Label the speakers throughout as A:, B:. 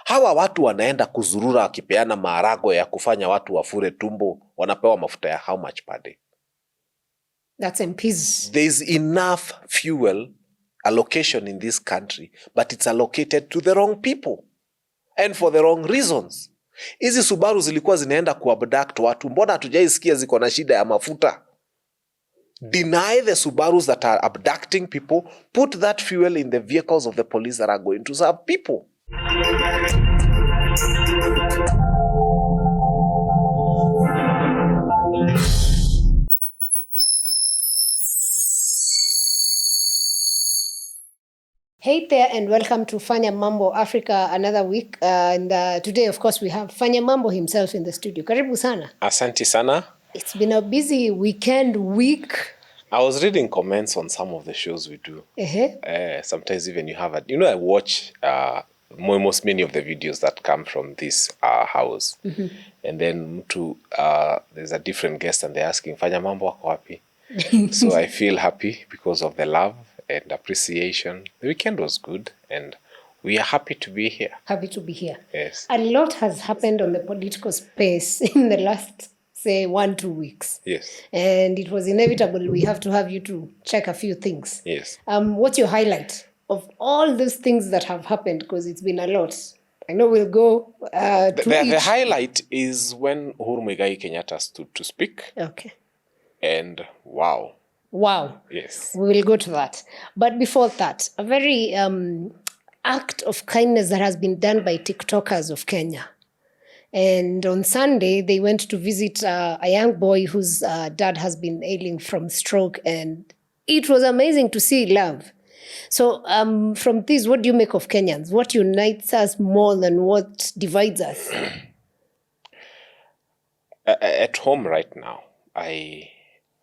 A: Hawa watu wanaenda kuzurura wakipeana maharago ya kufanya watu wafure tumbo, wanapewa mafuta ya how much per day?
B: That's MPs.
A: There's enough fuel allocation in this country, but it's allocated to the wrong people and for the wrong reasons. Hizi Subarus zilikuwa zinaenda kuabduct watu, mbona hatujaisikia ziko na shida ya mafuta? Deny the Subarus that are abducting people, put that fuel in the vehicles of the police that are going to serve people.
B: Hey there and welcome to Fanya Mambo Africa another week. And today, of course, we have Fanya Mambo himself in the studio. Karibu sana.
A: Asante sana.
B: It's been a busy week.
A: I was reading comments on some of the shows we do. Sometimes even you have I watch most many of the videos that come from this house. Mm-hmm. And then there's a different guest and they're asking, Fanya Mambo wako wapi? So I feel happy because of the love and appreciation. The weekend was good and we are happy to be here.
B: Happy to be here.
A: Yes.
B: A lot has happened on the political space in the last, say, 1-2 weeks.
A: Yes.
B: And it was inevitable we have to have you to check a few things.
A: Yes.
B: What's your highlight of all those things that have happened? Because it's been a lot. I know we'll go
A: the highlight is when Uhuru Kenyatta stood to speak.
B: Okay.
A: And wow. Yes.
B: We will go to that. But before that, a very act of kindness that has been done by TikTokers of Kenya. And on Sunday, they went to visit a young boy whose dad has been ailing from stroke. And it was amazing to see love. So from this, what do you make of Kenyans? What unites us more than what divides us?
A: At home right now, I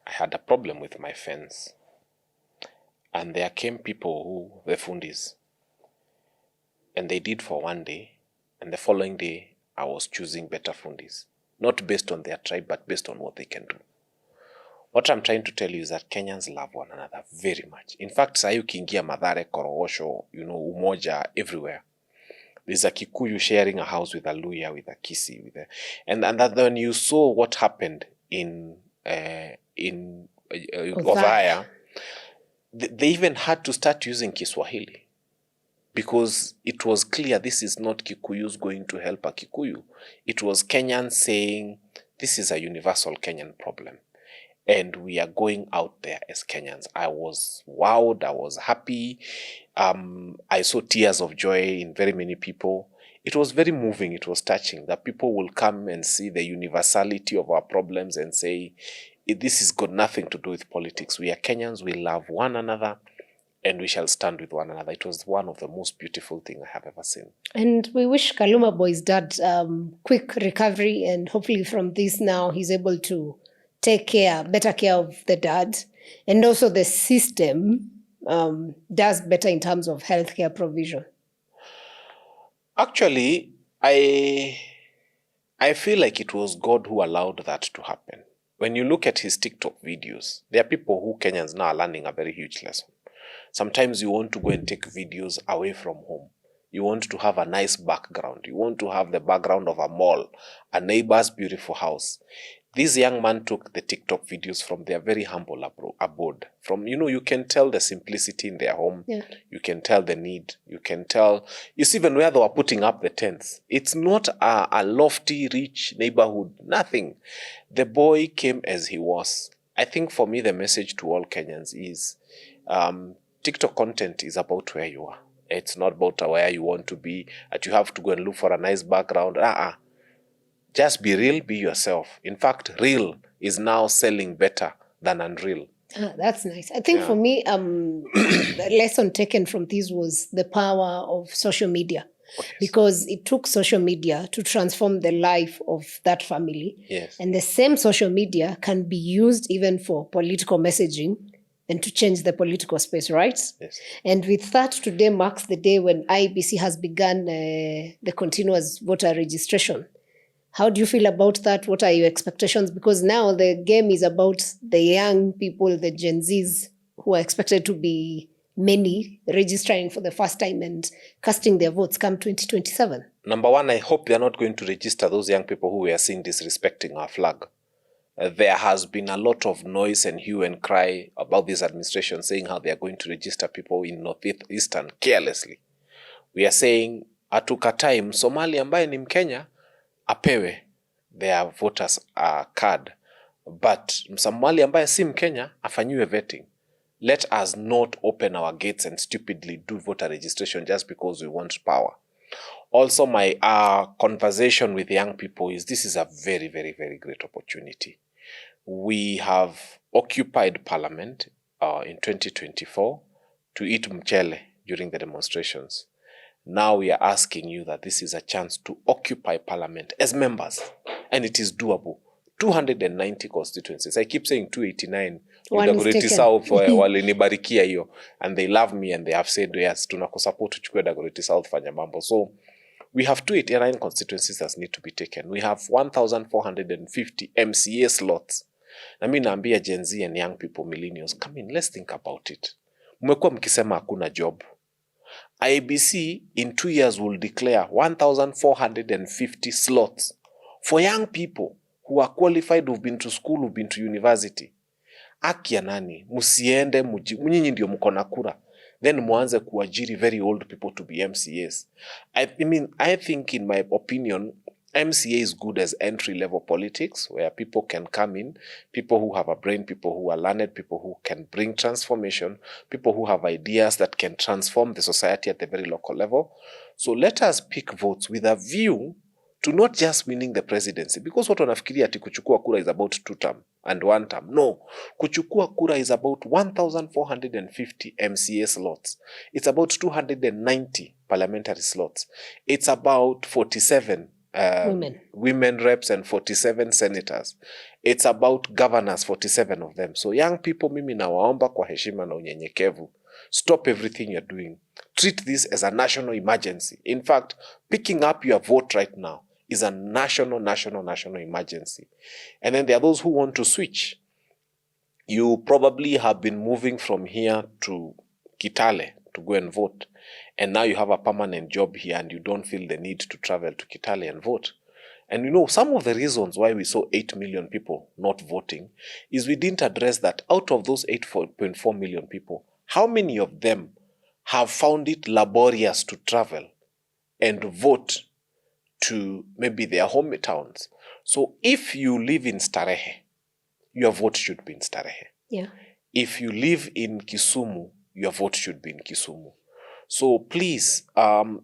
A: had a problem with my fence. And there came people the fundis. And they did for one day. And the following day, I was choosing better fundis. Not based on their tribe, but based on what they can do. What I'm trying to tell you is that Kenyans love one another very much. In fact, sahi ukiingia Mathare, Korogosho, Umoja, everywhere. There's a Kikuyu sharing a house with a Luya, with a Kisi, and that when you saw what happened in Othaya, they even had to start using Kiswahili because it was clear this is not Kikuyus going to help a Kikuyu. It was Kenyans saying this is a universal Kenyan problem and we are going out there as Kenyans. I was wowed, I was happy. I saw tears of joy in very many people. It was very moving, it was touching that people will come and see the universality of our problems and say, this has got nothing to do with politics. We are Kenyans, we love one another, and we shall stand with one another. It was one of the most beautiful things I have ever seen.
B: And we wish Kaluma Boy's dad quick recovery, and hopefully from this now he's able to take better care of the dad. And also the system does better in terms of healthcare provision.
A: Actually, I feel like it was God who allowed that to happen. When you look at his TikTok videos, there are people who Kenyans now are learning a very huge lesson. Sometimes you want to go and take videos away from home. You want to have a nice background. You want to have the background of a mall, a neighbor's beautiful house. This young man took the TikTok videos from their very humble abode. From, you can tell the simplicity in their home.
B: Yeah.
A: You can tell the need. You can tell, you see even where they were putting up the tents. It's not a lofty, rich neighborhood. Nothing. The boy came as he was. I think for me, the message to all Kenyans is TikTok content is about where you are. It's not about where you want to be, that you have to go and look for a nice background. Just be real, be yourself. In fact, real is now selling better than unreal.
B: That's nice. I think for me, the lesson taken from this was the power of social media. Oh, yes. Because it took social media to transform the life of that family.
A: Yes.
B: And the same social media can be used even for political messaging and to change the political space, right?
A: Yes.
B: And with that, today marks the day when IEBC has begun the continuous voter registration. How do you feel about that? What are your expectations? Because now the game is about the young people, the Gen Zs, who are expected to be many registering for the first time and casting their votes come 2027?
A: Number one, I hope they're not going to register those young people who we are seen disrespecting our flag. There has been a lot of noise and hue and cry about this administration saying how they are going to register people in Northeastern carelessly. We are saying hatukatai Msomali ambaye ni Mkenya apewe their voters card, but Msomali ambaye si Mkenya afanyiwe vetting. Let us not open our gates and stupidly do voter registration just because we want power. Also, my conversation with young people is this is a very, very, very great opportunity. We have occupied parliament in 2024 to eat mchele during the demonstrations. Now we are asking you that this is a chance to occupy parliament as members, and it is doable. 290 constituencies. I keep saying 289. Dagoretti South walinibarikia hiyo, and they love me and they have said yes, tunakusupport tuchukue Dagoretti South Fanya Mambo. So we have 289 constituencies that need to be taken. We have 1,450 MCA slots. Na mimi naambia Gen Z and young people, millennials, come in, let's think about it. Mmekuwa mkisema hakuna job. IBC in 2 years will declare 1,450 slots for young people who are qualified, who've been to school, who've been to university. Aki ya nani? Musiende, mnyinyi ndio mko na kura. Then muanze kuajiri very old people to be MCAs. I think in my opinion, MCA is good as entry-level politics, where people can come in, people who have a brain, people who are learned, people who can bring transformation, people who have ideas that can transform the society at the very local level. So let us pick votes with a view to not just winning the presidency, because what wanafikiria ati kuchukua kura is about 2 term and 1 term. No, kuchukua kura is about 1,450 MCA slots. It's about 290 parliamentary slots. It's about 47 women reps and 47 senators. It's about governors, 47 of them. So young people, mimi nawaomba kwa heshima na unyenyekevu, stop everything you're doing. Treat this as a national emergency. In fact, picking up your vote right now is a national emergency. And then there are those who want to switch. You probably have been moving from here to Kitale to go and vote. And now you have a permanent job here and you don't feel the need to travel to Kitale and vote. And you know, some of the reasons why we saw 8 million people not voting is we didn't address that out of those 8.4 million people, how many of them have found it laborious to travel and vote to maybe their hometowns? So if you live in Starehe, your vote should be in Starehe.
B: Yeah.
A: If you live in Kisumu, your vote should be in Kisumu. So please,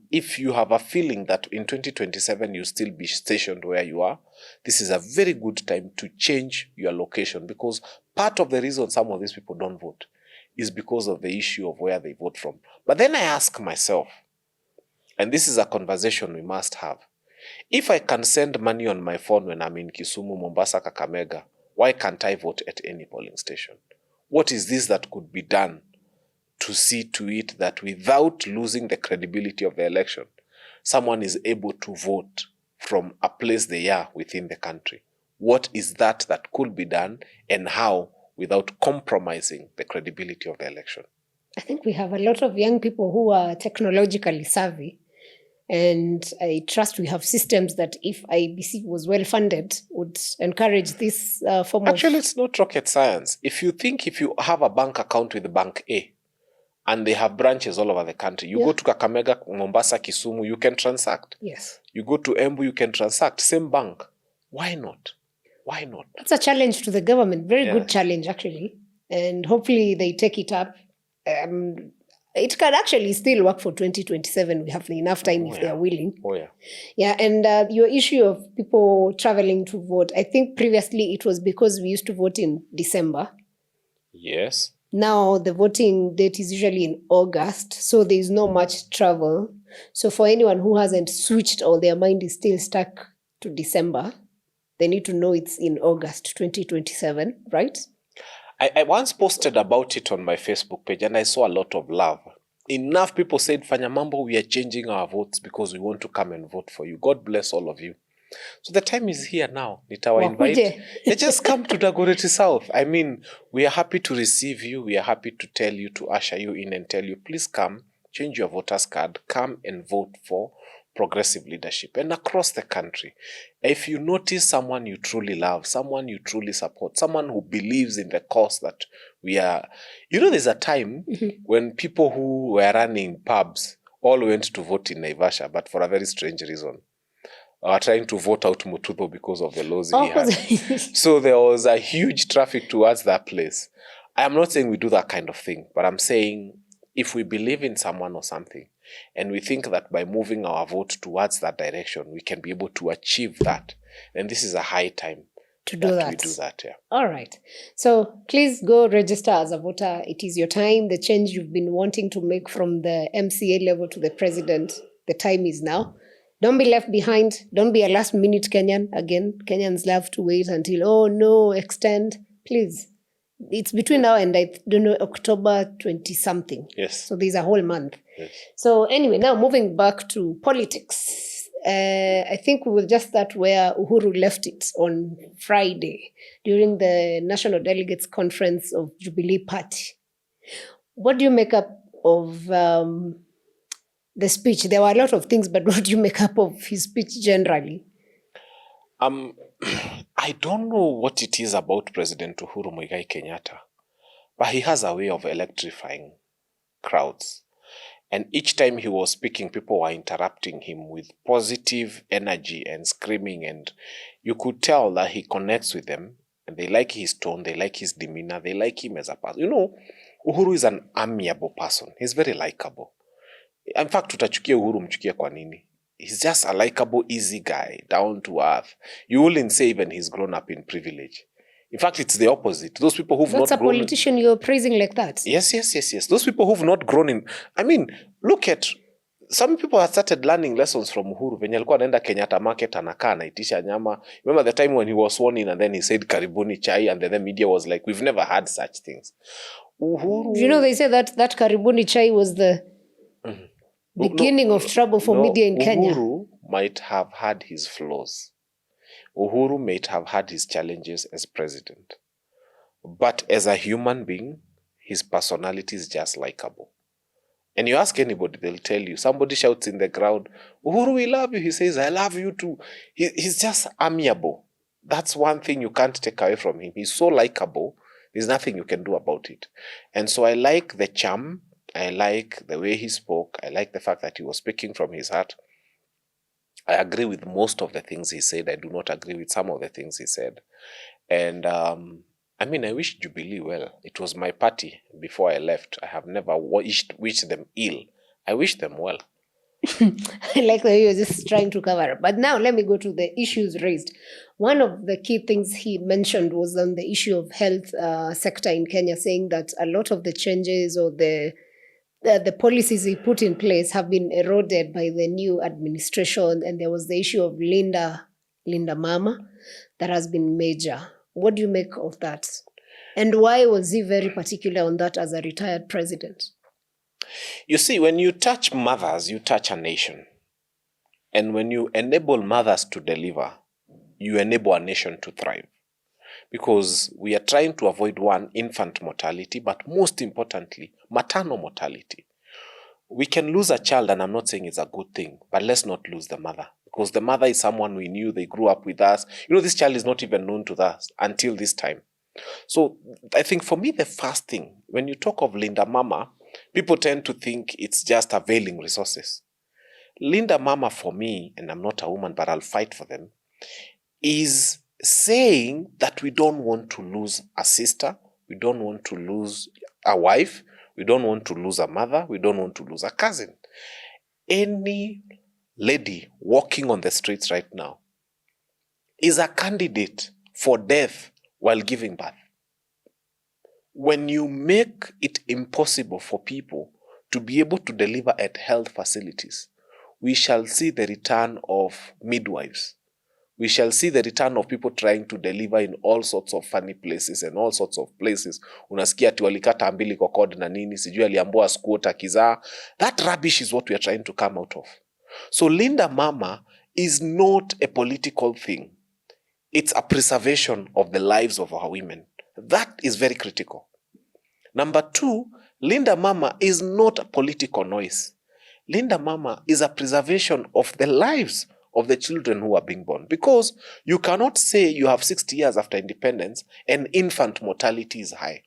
A: if you have a feeling that in 2027 you still be stationed where you are, this is a very good time to change your location, because part of the reason some of these people don't vote is because of the issue of where they vote from. But then I ask myself, and this is a conversation we must have, if I can send money on my phone when I'm in Kisumu, Mombasa, Kakamega, why can't I vote at any polling station? What is this that could be done to see to it that without losing the credibility of the election, someone is able to vote from a place they are within the country? What is that could be done, and how, without compromising the credibility of the election?
B: I think we have a lot of young people who are technologically savvy, and I trust we have systems that, if IBC was well funded, would encourage this form of...
A: Actually, it's not rocket science. If you have a bank account with Bank A, and they have branches all over the country, you go to Kakamega, Mombasa, Kisumu, you can transact.
B: Yes.
A: You go to Embu, you can transact. Same bank. Why not? Why not?
B: That's a challenge to the government. Very good challenge, actually. And hopefully they take it up. It can actually still work for 2027. We have enough time if they are willing.
A: Oh, yeah.
B: Yeah, and your issue of people traveling to vote, I think previously it was because we used to vote in December.
A: Yes.
B: Now the voting date is usually in August, so there is not much travel. So for anyone who hasn't switched or their mind is still stuck to December, they need to know it's in August 2027, right?
A: I once posted about it on my Facebook page and I saw a lot of love. Enough people said, Fanya Mambo, we are changing our votes because we want to come and vote for you. God bless all of you. So the time is here now. Nitawa invite.
B: Wakuje.
A: They just come to Dagoretti South. I mean, we are happy to receive you. We are happy to tell you, to usher you in and tell you, please come, change your voter's card, come and vote for progressive leadership. And across the country, if you notice someone you truly love, someone you truly support, someone who believes in the cause that we are, there's a time when people who were running pubs all went to vote in Naivasha, but for a very strange reason. Trying to vote out Mutubo because of the laws he had. So there was a huge traffic towards that place. I am not saying we do that kind of thing, but I'm saying if we believe in someone or something, and we think that by moving our vote towards that direction, we can be able to achieve that, then this is a high time
B: to do that.
A: We do that, yeah.
B: All right. So please go register as a voter. It is your time. The change you've been wanting to make from the MCA level to the president, the time is now. Don't be left behind. Don't be a last-minute Kenyan. Again, Kenyans love to wait until, oh no, extend. Please. It's between now and, I don't know, October 20-something.
A: Yes.
B: So there's a whole month.
A: Yes.
B: So anyway, now moving back to politics. I think we will just start where Uhuru left it on Friday during the National Delegates Conference of Jubilee Party. What do you make up of the speech? There were a lot of things, but what do you make up of his speech generally?
A: I don't know what it is about President Uhuru Kenyatta, but he has a way of electrifying crowds. And each time he was speaking, people were interrupting him with positive energy and screaming. And you could tell that he connects with them. And they like his tone, they like his demeanor, they like him as a person. Uhuru is an amiable person. He's very likable. In fact, tutachukia Uhuru mchukia kwa nini? He's just a likable, easy guy, down to earth. You wouldn't say even he's grown up in privilege. In fact, it's the opposite. Those people who've not grown... That's a
B: politician you're praising like that?
A: Yes. Those people who've not grown in... I mean, look at... Some people have started learning lessons from Uhuru. Venye alikuwa anaenda Kenyatta market, anakaa, anaitisha nyama. Remember the time when he was sworn in and then he said, karibuni chai, and then the media was like, we've never had such things.
B: Uhuru... They say that karibuni chai was the beginning of trouble for media in Kenya.
A: Uhuru might have had his flaws. Uhuru might have had his challenges as president. But as a human being, his personality is just likable. And you ask anybody, they'll tell you. Somebody shouts in the crowd, Uhuru, we love you. He says, I love you too. He's just amiable. That's one thing you can't take away from him. He's so likable. There's nothing you can do about it. And so I like the charm. I like the way he spoke. I like the fact that he was speaking from his heart. I agree with most of the things he said. I do not agree with some of the things he said. And I wish Jubilee well. It was my party before I left. I have never wished them ill. I wish them well.
B: I like the way you're just trying to cover up. But now let me go to the issues raised. One of the key things he mentioned was on the issue of health sector in Kenya, saying that a lot of the changes or the policies he put in place have been eroded by the new administration. And there was the issue of Linda Mama that has been major. What do you make of that? And why was he very particular on that as a retired president?
A: You see, when you touch mothers, you touch a nation. And when you enable mothers to deliver, you enable a nation to thrive. Because we are trying to avoid one, infant mortality, but most importantly, maternal mortality. We can lose a child, and I'm not saying it's a good thing, but let's not lose the mother. Because the mother is someone we knew, they grew up with us. This child is not even known to us until this time. So I think for me, the first thing, when you talk of Linda Mama, people tend to think it's just availing resources. Linda Mama for me, and I'm not a woman, but I'll fight for them, is saying that we don't want to lose a sister, we don't want to lose a wife, we don't want to lose a mother, we don't want to lose a cousin. Any lady walking on the streets right now is a candidate for death while giving birth. When you make it impossible for people to be able to deliver at health facilities, we shall see the return of midwives. We shall see the return of people trying to deliver in all sorts of funny places and all sorts of places. Unasikia ati walikata ambili kwa kod na nini, sijui aliambua skuota kizaa. That rubbish is what we are trying to come out of. So Linda Mama is not a political thing. It's a preservation of the lives of our women. That is very critical. Number two, Linda Mama is not a political noise. Linda Mama is a preservation of the lives of the children who are being born. Because you cannot say you have 60 years after independence and infant mortality is high.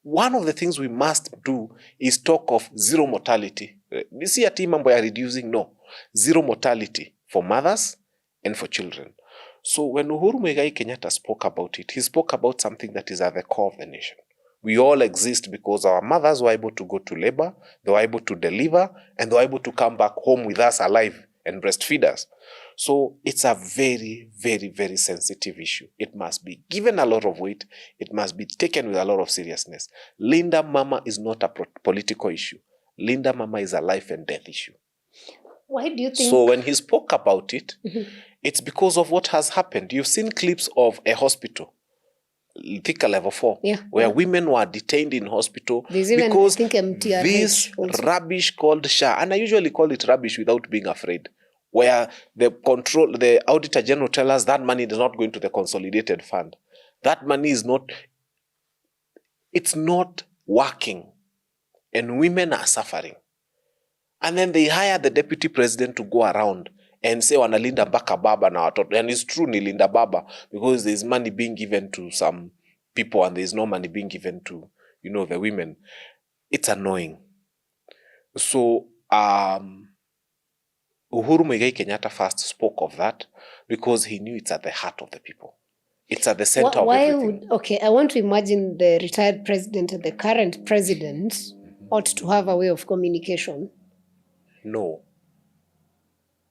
A: One of the things we must do is talk of zero mortality. You see a team member reducing? No. Zero mortality for mothers and for children. So when Uhuru Kenyatta spoke about it, he spoke about something that is at the core of the nation. We all exist because our mothers were able to go to labor, they were able to deliver, and they were able to come back home with us alive and breastfeed us. So it's a very, very, very sensitive issue. It must be given a lot of weight. It must be taken with a lot of seriousness. Linda Mama is not a political issue. Linda Mama is a life and death issue.
B: Why do you think?
A: So when he spoke about it, it's because of what has happened. You've seen clips of a hospital, Thika level 4, where women were detained in hospital because this rubbish called SHA, and I usually call it rubbish without being afraid, where the Auditor General tells us that money is not going to the consolidated fund. That money is not, it's not working, and women are suffering. And then they hire the deputy president to go around and say wanalinda mpaka baba na watoto. And it's true ni linda baba because there's money being given to some people and there's no money being given to, the women. It's annoying. So Uhuru Kenyatta first spoke of that because he knew it's at the heart of the people. It's at the center of everything.
B: I want to imagine the retired president and the current president ought to have a way of communication.
A: No.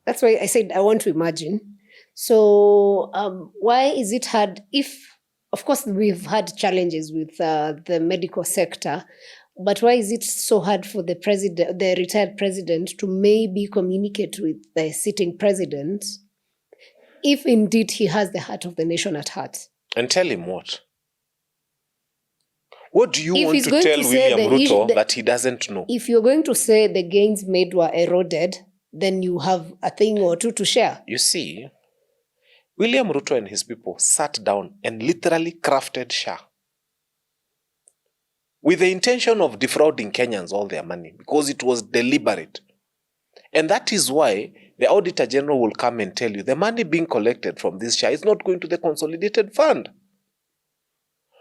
B: That's why I said I want to imagine. So why is it hard if, of course, we've had challenges with the medical sector, but why is it so hard for the retired president to maybe communicate with the sitting president if indeed he has the heart of the nation at heart?
A: And tell him what? What do you want to tell William Ruto that he doesn't know?
B: If you're going to say the gains made were eroded, then you have a thing or two to share.
A: You see, William Ruto and his people sat down and literally crafted SHA with the intention of defrauding Kenyans all their money because it was deliberate. And that is why the Auditor General will come and tell you the money being collected from this SHA is not going to the consolidated fund.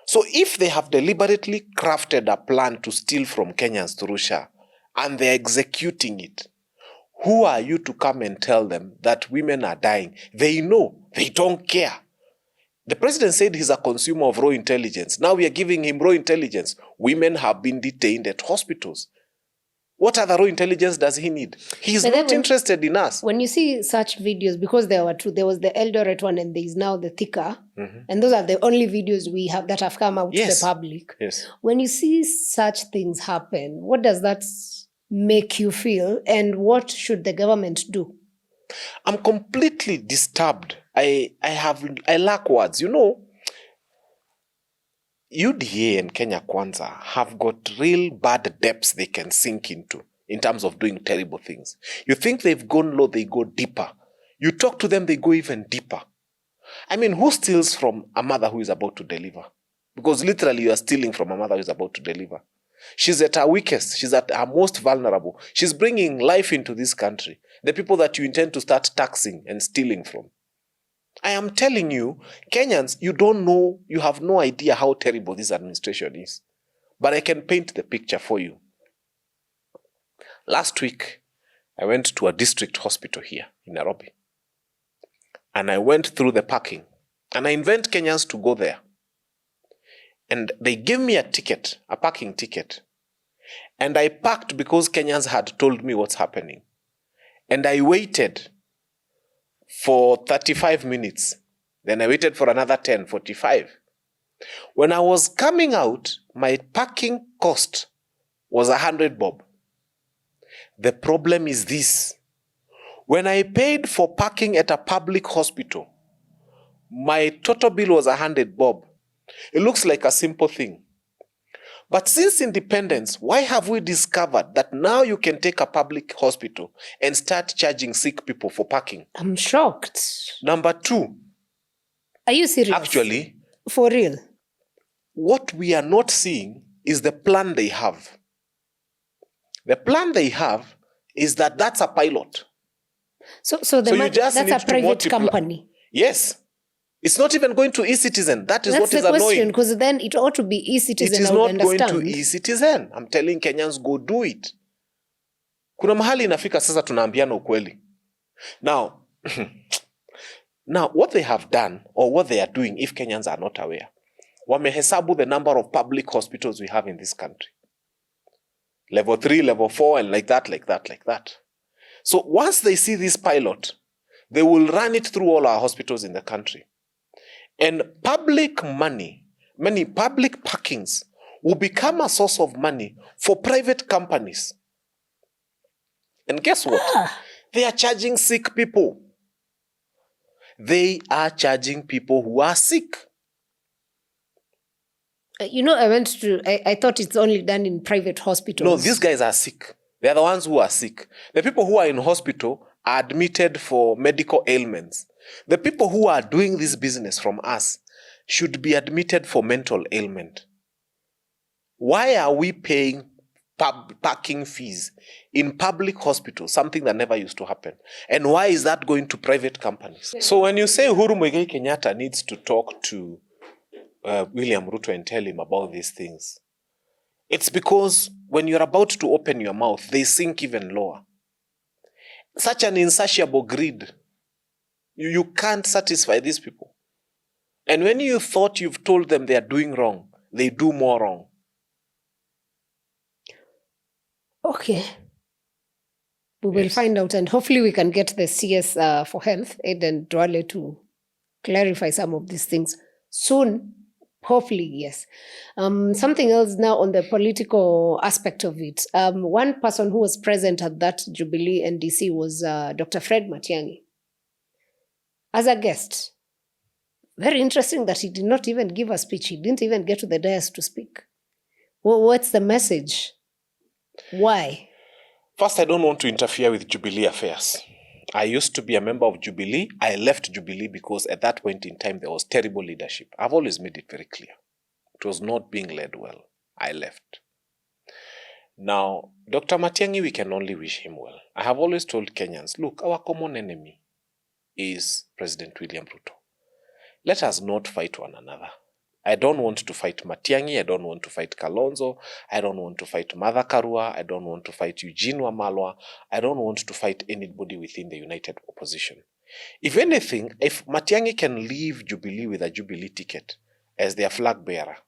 A: So if they have deliberately crafted a plan to steal from Kenyans through SHA and they're executing it, who are you to come and tell them that women are dying? They know. They don't care. The president said he's a consumer of raw intelligence. Now we are giving him raw intelligence. Women have been detained at hospitals. What other raw intelligence does he need? He's not interested in us.
B: When you see such videos, because there were two, there was the Eldoret one and there is now the Thika, and those are the only videos we have that have come out to the public.
A: Yes.
B: When you see such things happen, what does that make you feel, and what should the government do?
A: I'm completely disturbed. I lack words. UDA and Kenya Kwanza have got real bad depths they can sink into in terms of doing terrible things. You think they've gone low, they go deeper. You talk to them, they go even deeper. I mean, who steals from a mother who is about to deliver? Because literally you are stealing from a mother who is about to deliver. She's at her weakest. She's at her most vulnerable. She's bringing life into this country. The people that you intend to start taxing and stealing from. I am telling you, Kenyans, you don't know, you have no idea how terrible this administration is. But I can paint the picture for you. Last week, I went to a district hospital here in Nairobi. And I went through the parking. And I invite Kenyans to go there. And they gave me a ticket, a parking ticket. And I parked because Kenyans had told me what's happening. And I waited for 35 minutes. Then I waited for another 45. When I was coming out, my parking cost was 100 bob. The problem is this. When I paid for parking at a public hospital, my total bill was 100 bob. It looks like a simple thing. But since independence, why have we discovered that now you can take a public hospital and start charging sick people for parking?
B: I'm shocked.
A: Number two.
B: Are you serious?
A: Actually.
B: For real?
A: What we are not seeing is the plan they have. The plan they have is that that's a pilot.
B: So that's a private company.
A: Yes. It's not even going to e-citizen. That is what is annoying.
B: That's the question, because then it ought to be e-citizen.
A: It is not going to e-citizen. I'm telling Kenyans, go do it. Kuna mahali inafika sasa tunaambiana ukweli. Now, what they have done, or what they are doing, if Kenyans are not aware, wamehesabu the number of public hospitals we have in this country. Level 3, level 4, and like that. So once they see this pilot, they will run it through all our hospitals in the country. And public money, many public parkings, will become a source of money for private companies. And guess what? They are charging sick people. They are charging people who are sick.
B: I thought it's only done in private hospitals.
A: No, these guys are sick. They are the ones who are sick. The people who are in hospital are admitted for medical ailments. The people who are doing this business from us should be admitted for mental ailment. Why are we paying parking fees in public hospitals, something that never used to happen? And why is that going to private companies? So when you say Uhuru Kenyatta needs to talk to William Ruto and tell him about these things, it's because when you're about to open your mouth, they sink even lower. Such an insatiable greed. You can't satisfy these people. And when you thought you've told them they are doing wrong, they do more wrong.
B: Okay. We will find out, and hopefully we can get the CS for Health, Eden Dwale, to clarify some of these things soon. Hopefully, yes. Something else now on the political aspect of it. One person who was present at that Jubilee NDC was Dr. Fred Matiang'i. As a guest. Very interesting that he did not even give a speech. He didn't even get to the dais to speak. Well, what's the message? Why?
A: First, I don't want to interfere with Jubilee affairs. I used to be a member of Jubilee. I left Jubilee because at that point in time, there was terrible leadership. I've always made it very clear. It was not being led well. I left. Now, Dr. Matiang'i, we can only wish him well. I have always told Kenyans, look, our common enemy is President William Ruto. Let us not fight one another. I don't want to fight Matiang'i. I don't want to fight Kalonzo. I don't want to fight Martha Karua. I don't want to fight Eugene Wamalwa. I don't want to fight anybody within the united opposition. If anything, if Matiang'i can leave Jubilee with a Jubilee ticket as their flag bearer,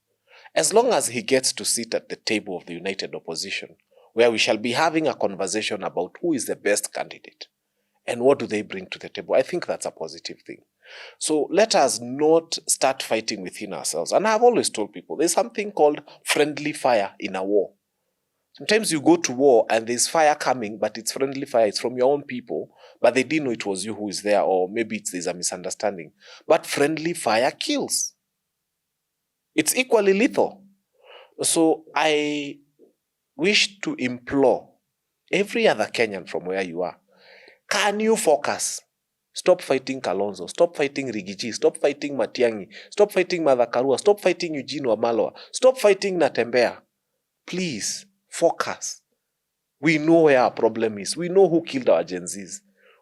A: as long as he gets to sit at the table of the united opposition, where we shall be having a conversation about who is the best candidate and what do they bring to the table, I think that's a positive thing. So let us not start fighting within ourselves. And I've always told people, there's something called friendly fire in a war. Sometimes you go to war and there's fire coming, but it's friendly fire. It's from your own people, but they didn't know it was you who is there, or maybe there's a misunderstanding. But friendly fire kills. It's equally lethal. So I wish to implore every other Kenyan from where you are, can you focus? Stop fighting Kalonzo. Stop fighting Rigiji. Stop fighting Matiang'i. Stop fighting Martha Karua. Stop fighting Eugene Wamalwa. Stop fighting Natembea. Please, focus. We know where our problem is. We know who killed our Gen Zs.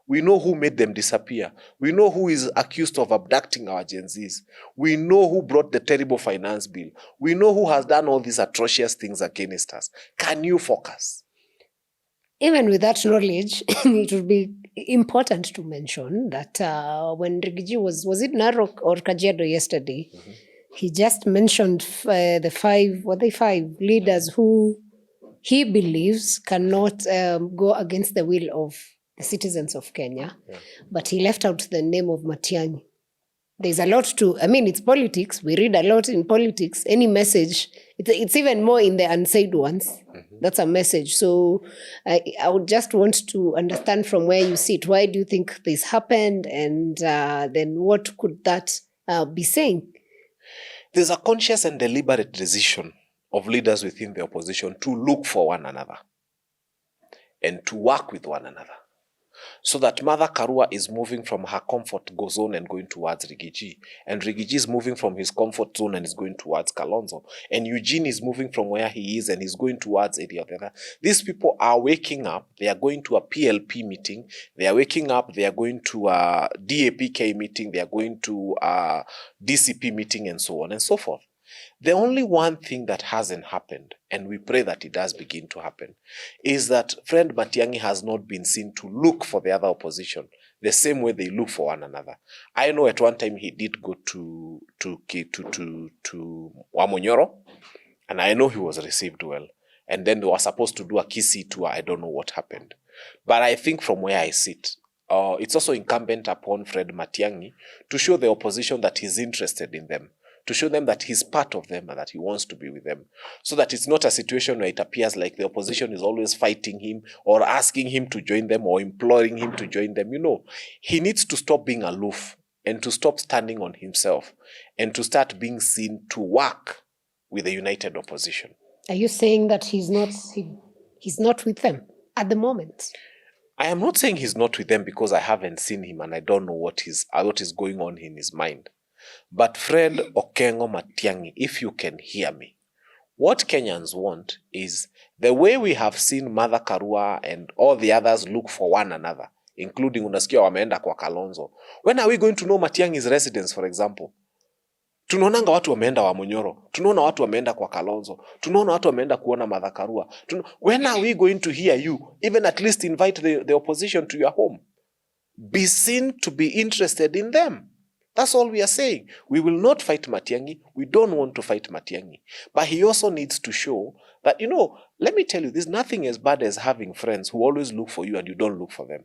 A: We know who made them disappear. We know who is accused of abducting our Gen Zs. We know who brought the terrible finance bill. We know who has done all these atrocious things against us. Can you focus?
B: Even with that knowledge, it would be important to mention that when Rigiji was it Narok or Kajiado yesterday, he just mentioned the five leaders who he believes cannot go against the will of the citizens of Kenya, but he left out the name of Matiang'i. There's a lot it's politics. We read a lot in politics. Any message, it's even more in the unsaid ones. That's a message. So I would just want to understand from where you sit. Why do you think this happened? And then what could that be saying?
A: There's a conscious and deliberate decision of leaders within the opposition to look for one another and to work with one another, so that Mother Karua is moving from her comfort zone and going towards Rigiji, and Rigiji is moving from his comfort zone and is going towards Kalonzo, and Eugene is moving from where he is and is going towards any of the other. These people are waking up, they are going to a PLP meeting, they are waking up, they are going to a DAPK meeting, they are going to a DCP meeting, and so on and so forth. The only one thing that hasn't happened, and we pray that it does begin to happen, is that Fred Matiang'i has not been seen to look for the other opposition the same way they look for one another. I know at one time he did go to Wamonyoro, and I know he was received well. And then they were supposed to do a Kisii tour. I don't know what happened. But I think from where I sit, it's also incumbent upon Fred Matiang'i to show the opposition that he's interested in them, to show them that he's part of them and that he wants to be with them, so that it's not a situation where it appears like the opposition is always fighting him or asking him to join them or imploring him to join them. He needs to stop being aloof and to stop standing on himself and to start being seen to work with the united opposition.
B: Are you saying that he's not with them at the moment?
A: I am not saying he's not with them because I haven't seen him and I don't know what is going on in his mind. But Fred Okengo Matiang'i, if you can hear me, what Kenyans want is the way we have seen Mother Karua and all the others look for one another, including unasikia wameenda kwa Kalonzo. When are we going to know Matiang'i's residence, for example? Tunaonanga watu wameenda Wamonyoro, tunaona watu wameenda kwa Kalonzo, tunaona watu wameenda kuona Mother Karua. When are we going to hear you, even at least invite the opposition to your home? Be seen to be interested in them. That's all we are saying. We will not fight Matiang'i. We don't want to fight Matiang'i. But he also needs to show that, let me tell you, there's nothing as bad as having friends who always look for you and you don't look for them.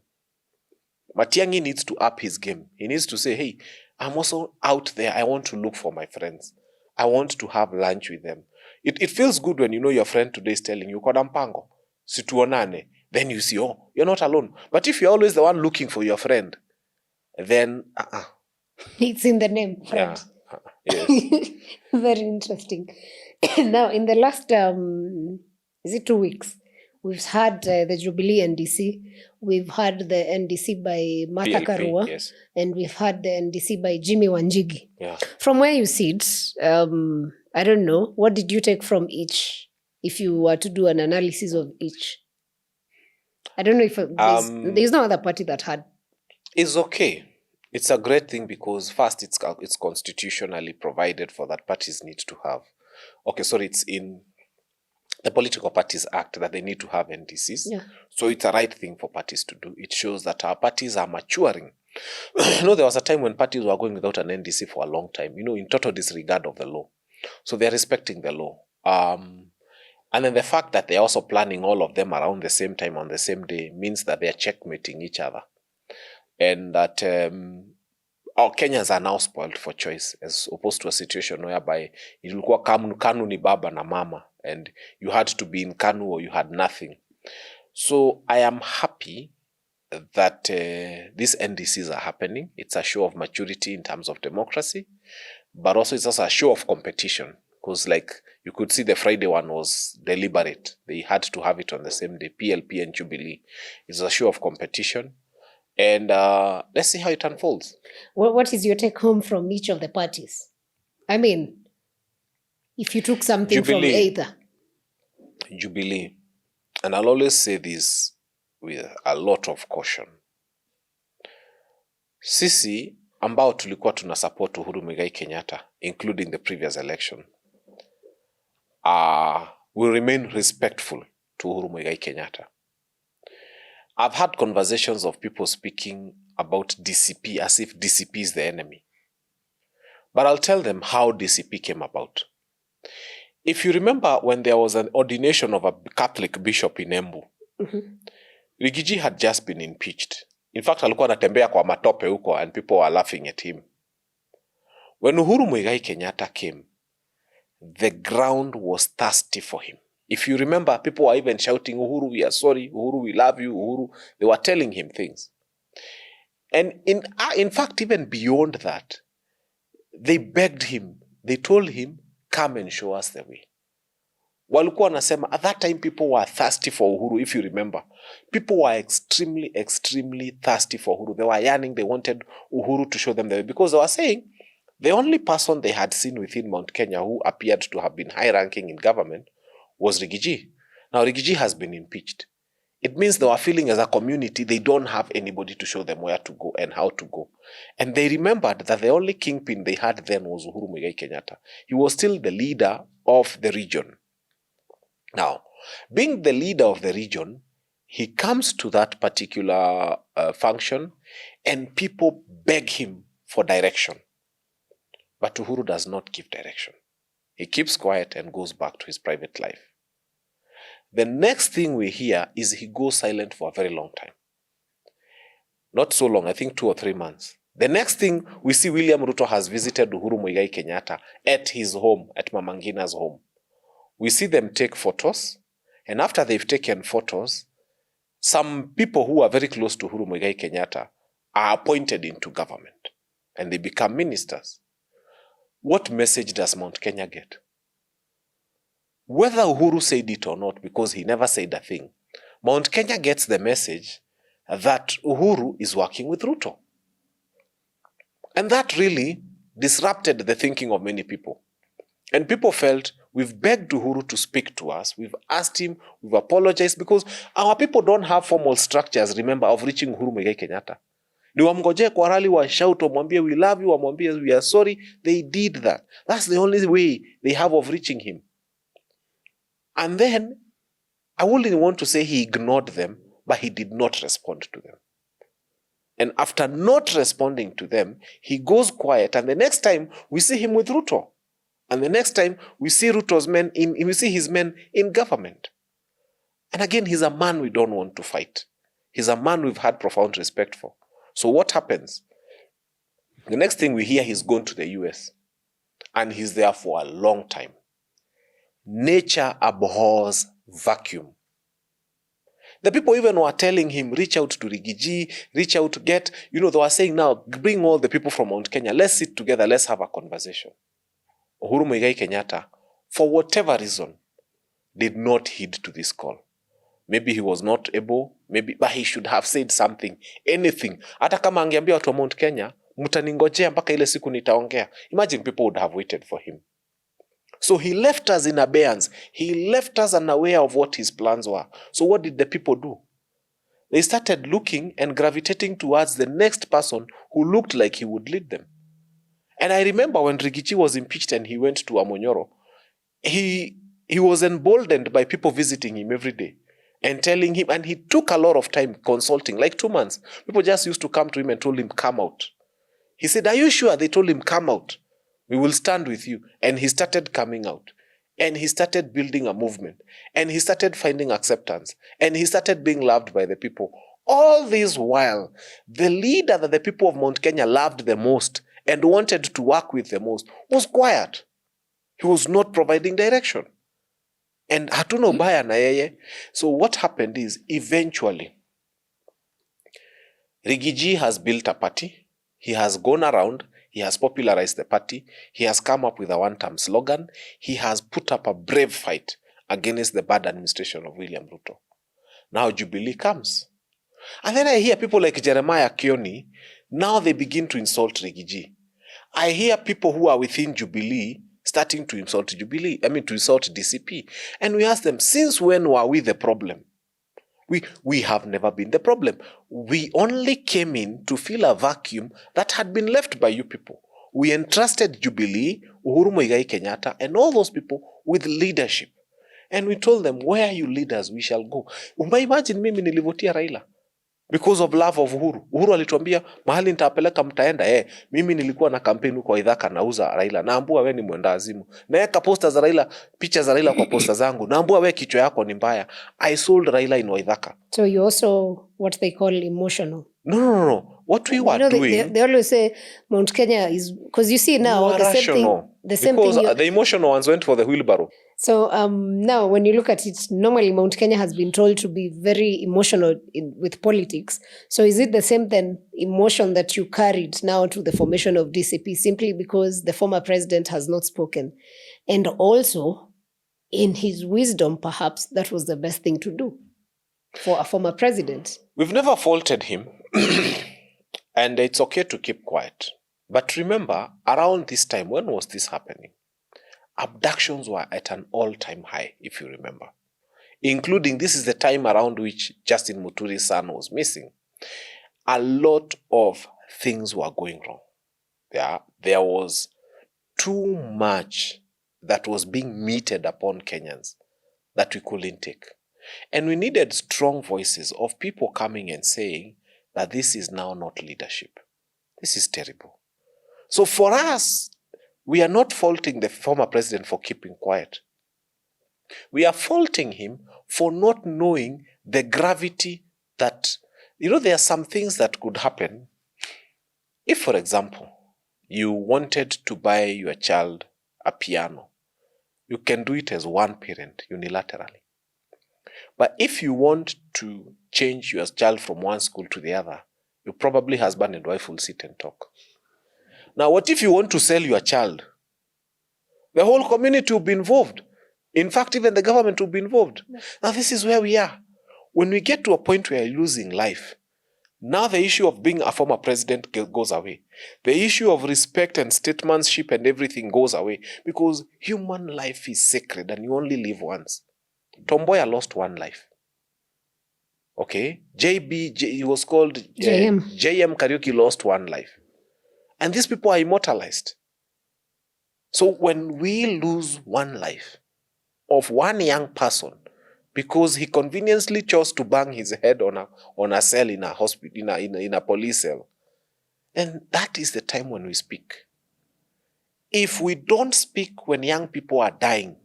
A: Matiang'i needs to up his game. He needs to say, hey, I'm also out there. I want to look for my friends. I want to have lunch with them. It feels good when your friend today is telling you, Koda mpango, situonane. Then you see, oh, you're not alone. But if you're always the one looking for your friend, then
B: it's in the name, Fred.
A: Yeah. Yes.
B: Very interesting. Now, in the last, is it 2 weeks? We've had the Jubilee NDC. We've had the NDC by Martha
A: PLP,
B: Karua.
A: yes.
B: And we've had the NDC by Jimmy Wanjigi.
A: Yeah.
B: From where you sit, I don't know, what did you take from each, if you were to do an analysis of each? I don't know if there's no other party that had.
A: It's okay. It's a great thing because first, it's constitutionally provided for that parties need to have. It's in the Political Parties Act that they need to have NDCs.
B: Yeah.
A: So it's a right thing for parties to do. It shows that our parties are maturing. There was a time when parties were going without an NDC for a long time, in total disregard of the law. So they're respecting the law. And then the fact that they're also planning all of them around the same time on the same day means that they're checkmating each other. And that our Kenyans are now spoiled for choice, as opposed to a situation whereby ilikuwa Kanu ni baba na mama, and you had to be in Kanu or you had nothing. So I am happy that these NDCs are happening. It's a show of maturity in terms of democracy, but also it's also a show of competition, because you could see the Friday one was deliberate. They had to have it on the same day, PLP and Jubilee. It's a show of competition. And let's see how it unfolds.
B: What is your take home from each of the parties? I mean, if you took something
A: Jubilee,
B: from either.
A: Jubilee. And I'll always say this with a lot of caution. Sisi ambao tulikuwa tuna support Uhuru Kenyatta, including the previous election, will remain respectful to Uhuru Kenyatta. I've had conversations of people speaking about DCP as if DCP is the enemy. But I'll tell them how DCP came about. If you remember when there was an ordination of a Catholic bishop in Embu, Rigiji had just been impeached. In fact, alikuwa anatembea kwa matope huko and people were laughing at him. When Uhuru Kenyatta came, the ground was thirsty for him. If you remember, people were even shouting, Uhuru, we are sorry. Uhuru, we love you. Uhuru. They were telling him things. And in fact, even beyond that, they begged him. They told him, come and show us the way. walikuwa wanasema, at that time people were thirsty for Uhuru, if you remember. People were extremely thirsty for Uhuru. They were yearning, they wanted Uhuru to show them the way, because they were saying the only person they had seen within Mount Kenya who appeared to have been high-ranking in government was Rigiji. Now, Rigiji has been impeached. It means they were feeling as a community they don't have anybody to show them where to go and how to go. And they remembered that the only kingpin they had then was Uhuru Kenyatta. He was still the leader of the region. Now, being the leader of the region, he comes to that particular function and people beg him for direction. But Uhuru does not give direction. He keeps quiet and goes back to his private life. The next thing we hear is he goes silent for a very long time. Not so long, I think 2 or 3 months. The next thing we see, William Ruto has visited Uhuru Kenyatta at his home, at Mama Ngina's home. We see them take photos, and after they've taken photos, some people who are very close to Uhuru Kenyatta are appointed into government, and they become ministers. What message does Mount Kenya get? Whether Uhuru said it or not, because he never said a thing, Mount Kenya gets the message that Uhuru is working with Ruto. And that really disrupted the thinking of many people. And people felt, we've begged Uhuru to speak to us, we've asked him, we've apologized, because our people don't have formal structures, remember, of reaching Uhuru Kenyatta. Ni wamngojee kwa rally wa shout, wamwambie we love you, wamwambie we are sorry. They did that. That's the only way they have of reaching him. And then, I wouldn't want to say he ignored them, but he did not respond to them. And after not responding to them, he goes quiet, and the next time we see him with Ruto. And the next time we see we see his men in government. And again, he's a man we don't want to fight. He's a man we've had profound respect for. So what happens? The next thing we hear, he's gone to the US. And he's there for a long time. Nature abhors vacuum. The people even were telling him, reach out to Rigiji, reach out to get, they were saying now, bring all the people from Mount Kenya, let's sit together, let's have a conversation. Uhuru Kenyatta, for whatever reason, did not heed to this call. Maybe he was not able, but he should have said something, anything. Hata kama angeambia watu wa Mount Kenya, mtaningojea mpaka ile siku nitaongea. Imagine people would have waited for him. So he left us in abeyance. He left us unaware of what his plans were. So what did the people do? They started looking and gravitating towards the next person who looked like he would lead them. And I remember when Rigiji was impeached and he went to Amonyoro, he was emboldened by people visiting him every day and telling him, and he took a lot of time consulting, like 2 months. People just used to come to him and told him, come out. He said, are you sure? They told him, come out. We will stand with you. And he started coming out. And he started building a movement. And he started finding acceptance. And he started being loved by the people. All this while, the leader that the people of Mount Kenya loved the most and wanted to work with the most was quiet. He was not providing direction. And hatuna ubaya na yeye. So what happened is, eventually, Rigiji has built a party. He has gone around. He has popularized the party. He has come up with a one-term slogan. He has put up a brave fight against the bad administration of William Ruto. Now Jubilee comes. And then I hear people like Jeremiah Kioni, now they begin to insult Rigiji. I hear people who are within Jubilee starting to insult to insult DCP. And we ask them, since when were we the problem? We have never been the problem. We only came in to fill a vacuum that had been left by you people. We entrusted Jubilee, Uhuru Kenyatta, and all those people with leadership. And we told them, where are you leaders? We shall go. Imagine mimi nilivotia Raila because of love of Uhuru. Uhuru alituambia, mahali nitapeleka mtaenda. Mimi nilikuwa na kampeni kwa Idhaka nauza Raila. Naambua we ni mwenda azimu. Naeka posta za Raila, picha za Raila kwa posta zangu. Naambua we kichwa yako ni mbaya. I sold Raila in Waithaka.
B: So you also, what they call emotional.
A: No. What we were doing...
B: They always say Mount Kenya is... Because you see now, the same thing...
A: Because the emotional ones went for the wheelbarrow.
B: So now when you look at it, normally Mount Kenya has been told to be very emotional with politics. So is it the same then emotion that you carried now to the formation of DCP simply because the former president has not spoken? And also, in his wisdom, perhaps that was the best thing to do for a former president.
A: We've never faulted him, and it's okay to keep quiet. But remember, around this time, when was this happening? Abductions were at an all-time high, if you remember. Including, this is the time around which Justin Muturi's son was missing. A lot of things were going wrong. There was too much that was being meted upon Kenyans that we couldn't take. And we needed strong voices of people coming and saying that this is now not leadership. This is terrible. So for us, we are not faulting the former president for keeping quiet. We are faulting him for not knowing the gravity that, there are some things that could happen. If, for example, you wanted to buy your child a piano, you can do it as one parent unilaterally. But if you want to change your child from one school to the other, you probably husband and wife will sit and talk. Now, what if you want to sell your child? The whole community will be involved. In fact, even the government will be involved. Now, this is where we are. When we get to a point where you're losing life, now the issue of being a former president goes away. The issue of respect and statesmanship and everything goes away because human life is sacred and you only live once. Tomboya lost one life. Okay? he was called JM Kariuki lost one life. And these people are immortalized. So when we lose one life of one young person because he conveniently chose to bang his head on a cell in a hospital, in a police cell, then that is the time when we speak. If we don't speak when young people are dying,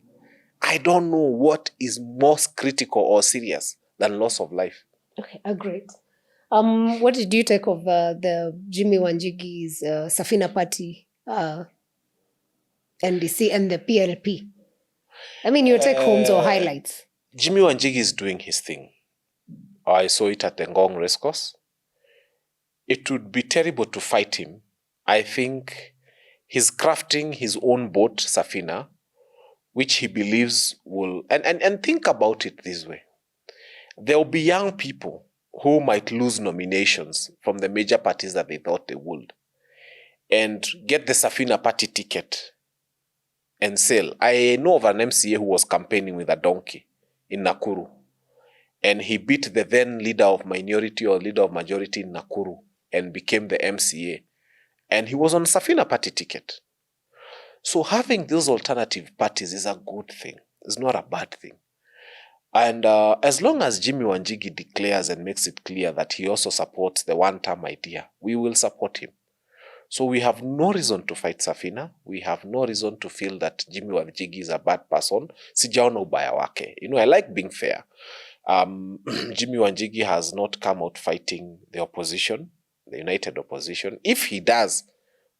A: I don't know what is most critical or serious than loss of life.
B: Okay, agreed. What did you take of the Jimmy Wanjigi's Safina party, NDC, and the PLP? I mean, your take homes or highlights.
A: Jimmy Wanjigi is doing his thing. I saw it at the Ngong racecourse. It would be terrible to fight him. I think he's crafting his own boat, Safina, which he believes will... And think about it this way. There will be young people who might lose nominations from the major parties that they thought they would and get the Safina party ticket and sell. I know of an MCA who was campaigning with a donkey in Nakuru, and he beat the then leader of minority or leader of majority in Nakuru and became the MCA, and he was on Safina party ticket. So having those alternative parties is a good thing. It's not a bad thing. And as long as Jimmy Wanjigi declares and makes it clear that he also supports the one-term idea, we will support him. So we have no reason to fight Safina. We have no reason to feel that Jimmy Wanjigi is a bad person. Sijaona ubaya wake. I like being fair. Jimmy Wanjigi has not come out fighting the opposition, the united opposition. If he does,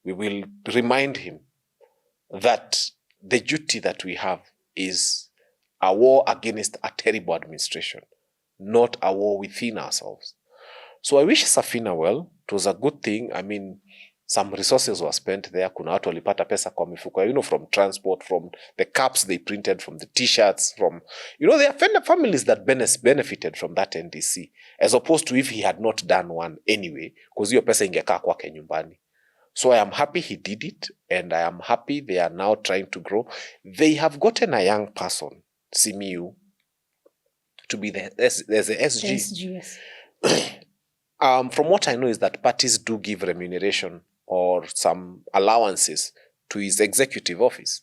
A: we will remind him that the duty that we have is a war against a terrible administration, not a war within ourselves. So I wish Safina well. It was a good thing. I mean, some resources were spent there. Kuna watu walipata pesa kwa mifuko, from transport, from the caps they printed, from the t-shirts, from, there are families that benefited from that NDC, as opposed to if he had not done one anyway, because hiyo pesa ingekaa kwake nyumbani. So I am happy he did it, and I am happy they are now trying to grow. They have gotten a young person, Simiu, to be there's the SG.
B: SG, yes.
A: From what I know is that parties do give remuneration or some allowances to his executive office.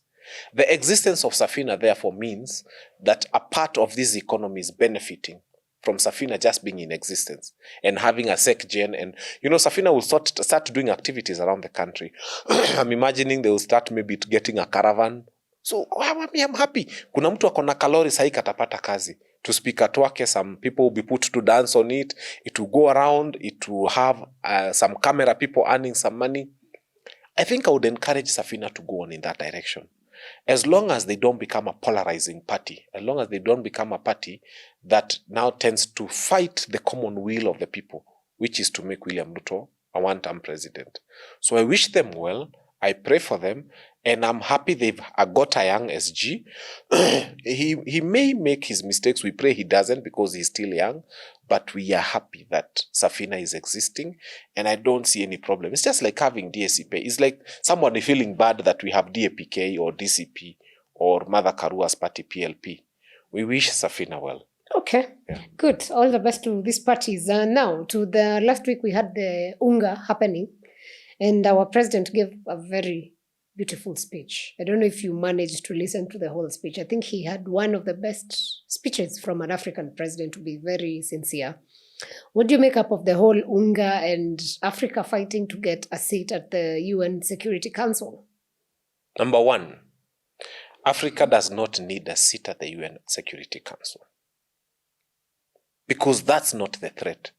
A: The existence of Safina therefore means that a part of this economy is benefiting from Safina just being in existence and having a SecGen. And, Safina will start doing activities around the country. I'm imagining they will start maybe getting a caravan. So I'm happy. Kuna mtu akona kalori sahi katapata kazi. To speaker wake, some people will be put to dance on it. It will go around. It will have some camera people earning some money. I think I would encourage Safina to go on in that direction. As long as they don't become a polarizing party, as long as they don't become a party that now tends to fight the common will of the people, which is to make William Ruto a one-term president. So I wish them well. I pray for them, and I'm happy they've got a young SG. He may make his mistakes. We pray he doesn't because he's still young, but we are happy that Safina is existing, and I don't see any problem. It's just like having DSCP. It's like somebody feeling bad that we have DAPK or DCP or Mother Karua's party PLP. We wish Safina well.
B: Okay, good. All the best to these parties. Now, to the last week we had the UNGA happening, and our president gave a very beautiful speech. I don't know if you managed to listen to the whole speech. I think he had one of the best speeches from an African president, to be very sincere. What do you make up of the whole UNGA and Africa fighting to get a seat at the UN Security Council?
A: Number one, Africa does not need a seat at the UN Security Council, because that's not the threat.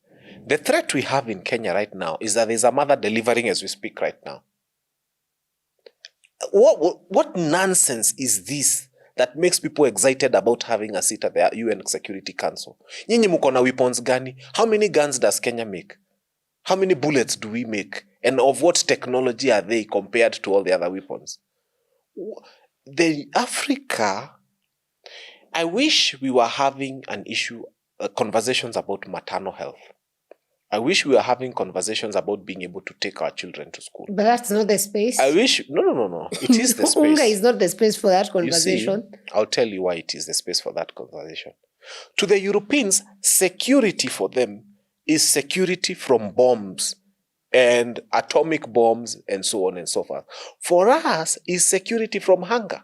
A: The threat we have in Kenya right now is that there's a mother delivering as we speak right now. What nonsense is this that makes people excited about having a seat at the UN Security Council? Nyinyi mko na weapons gani? How many guns does Kenya make? How many bullets do we make? And of what technology are they compared to all the other weapons? The Africa, I wish we were having an issue, conversations about maternal health. I wish we were having conversations about being able to take our children to school.
B: But that's not the space.
A: I wish, no. It is the space.
B: UNGA is not the space for that conversation.
A: You see, I'll tell you why it is the space for that conversation. To the Europeans, security for them is security from bombs and atomic bombs and so on and so forth. For us, is security from hunger,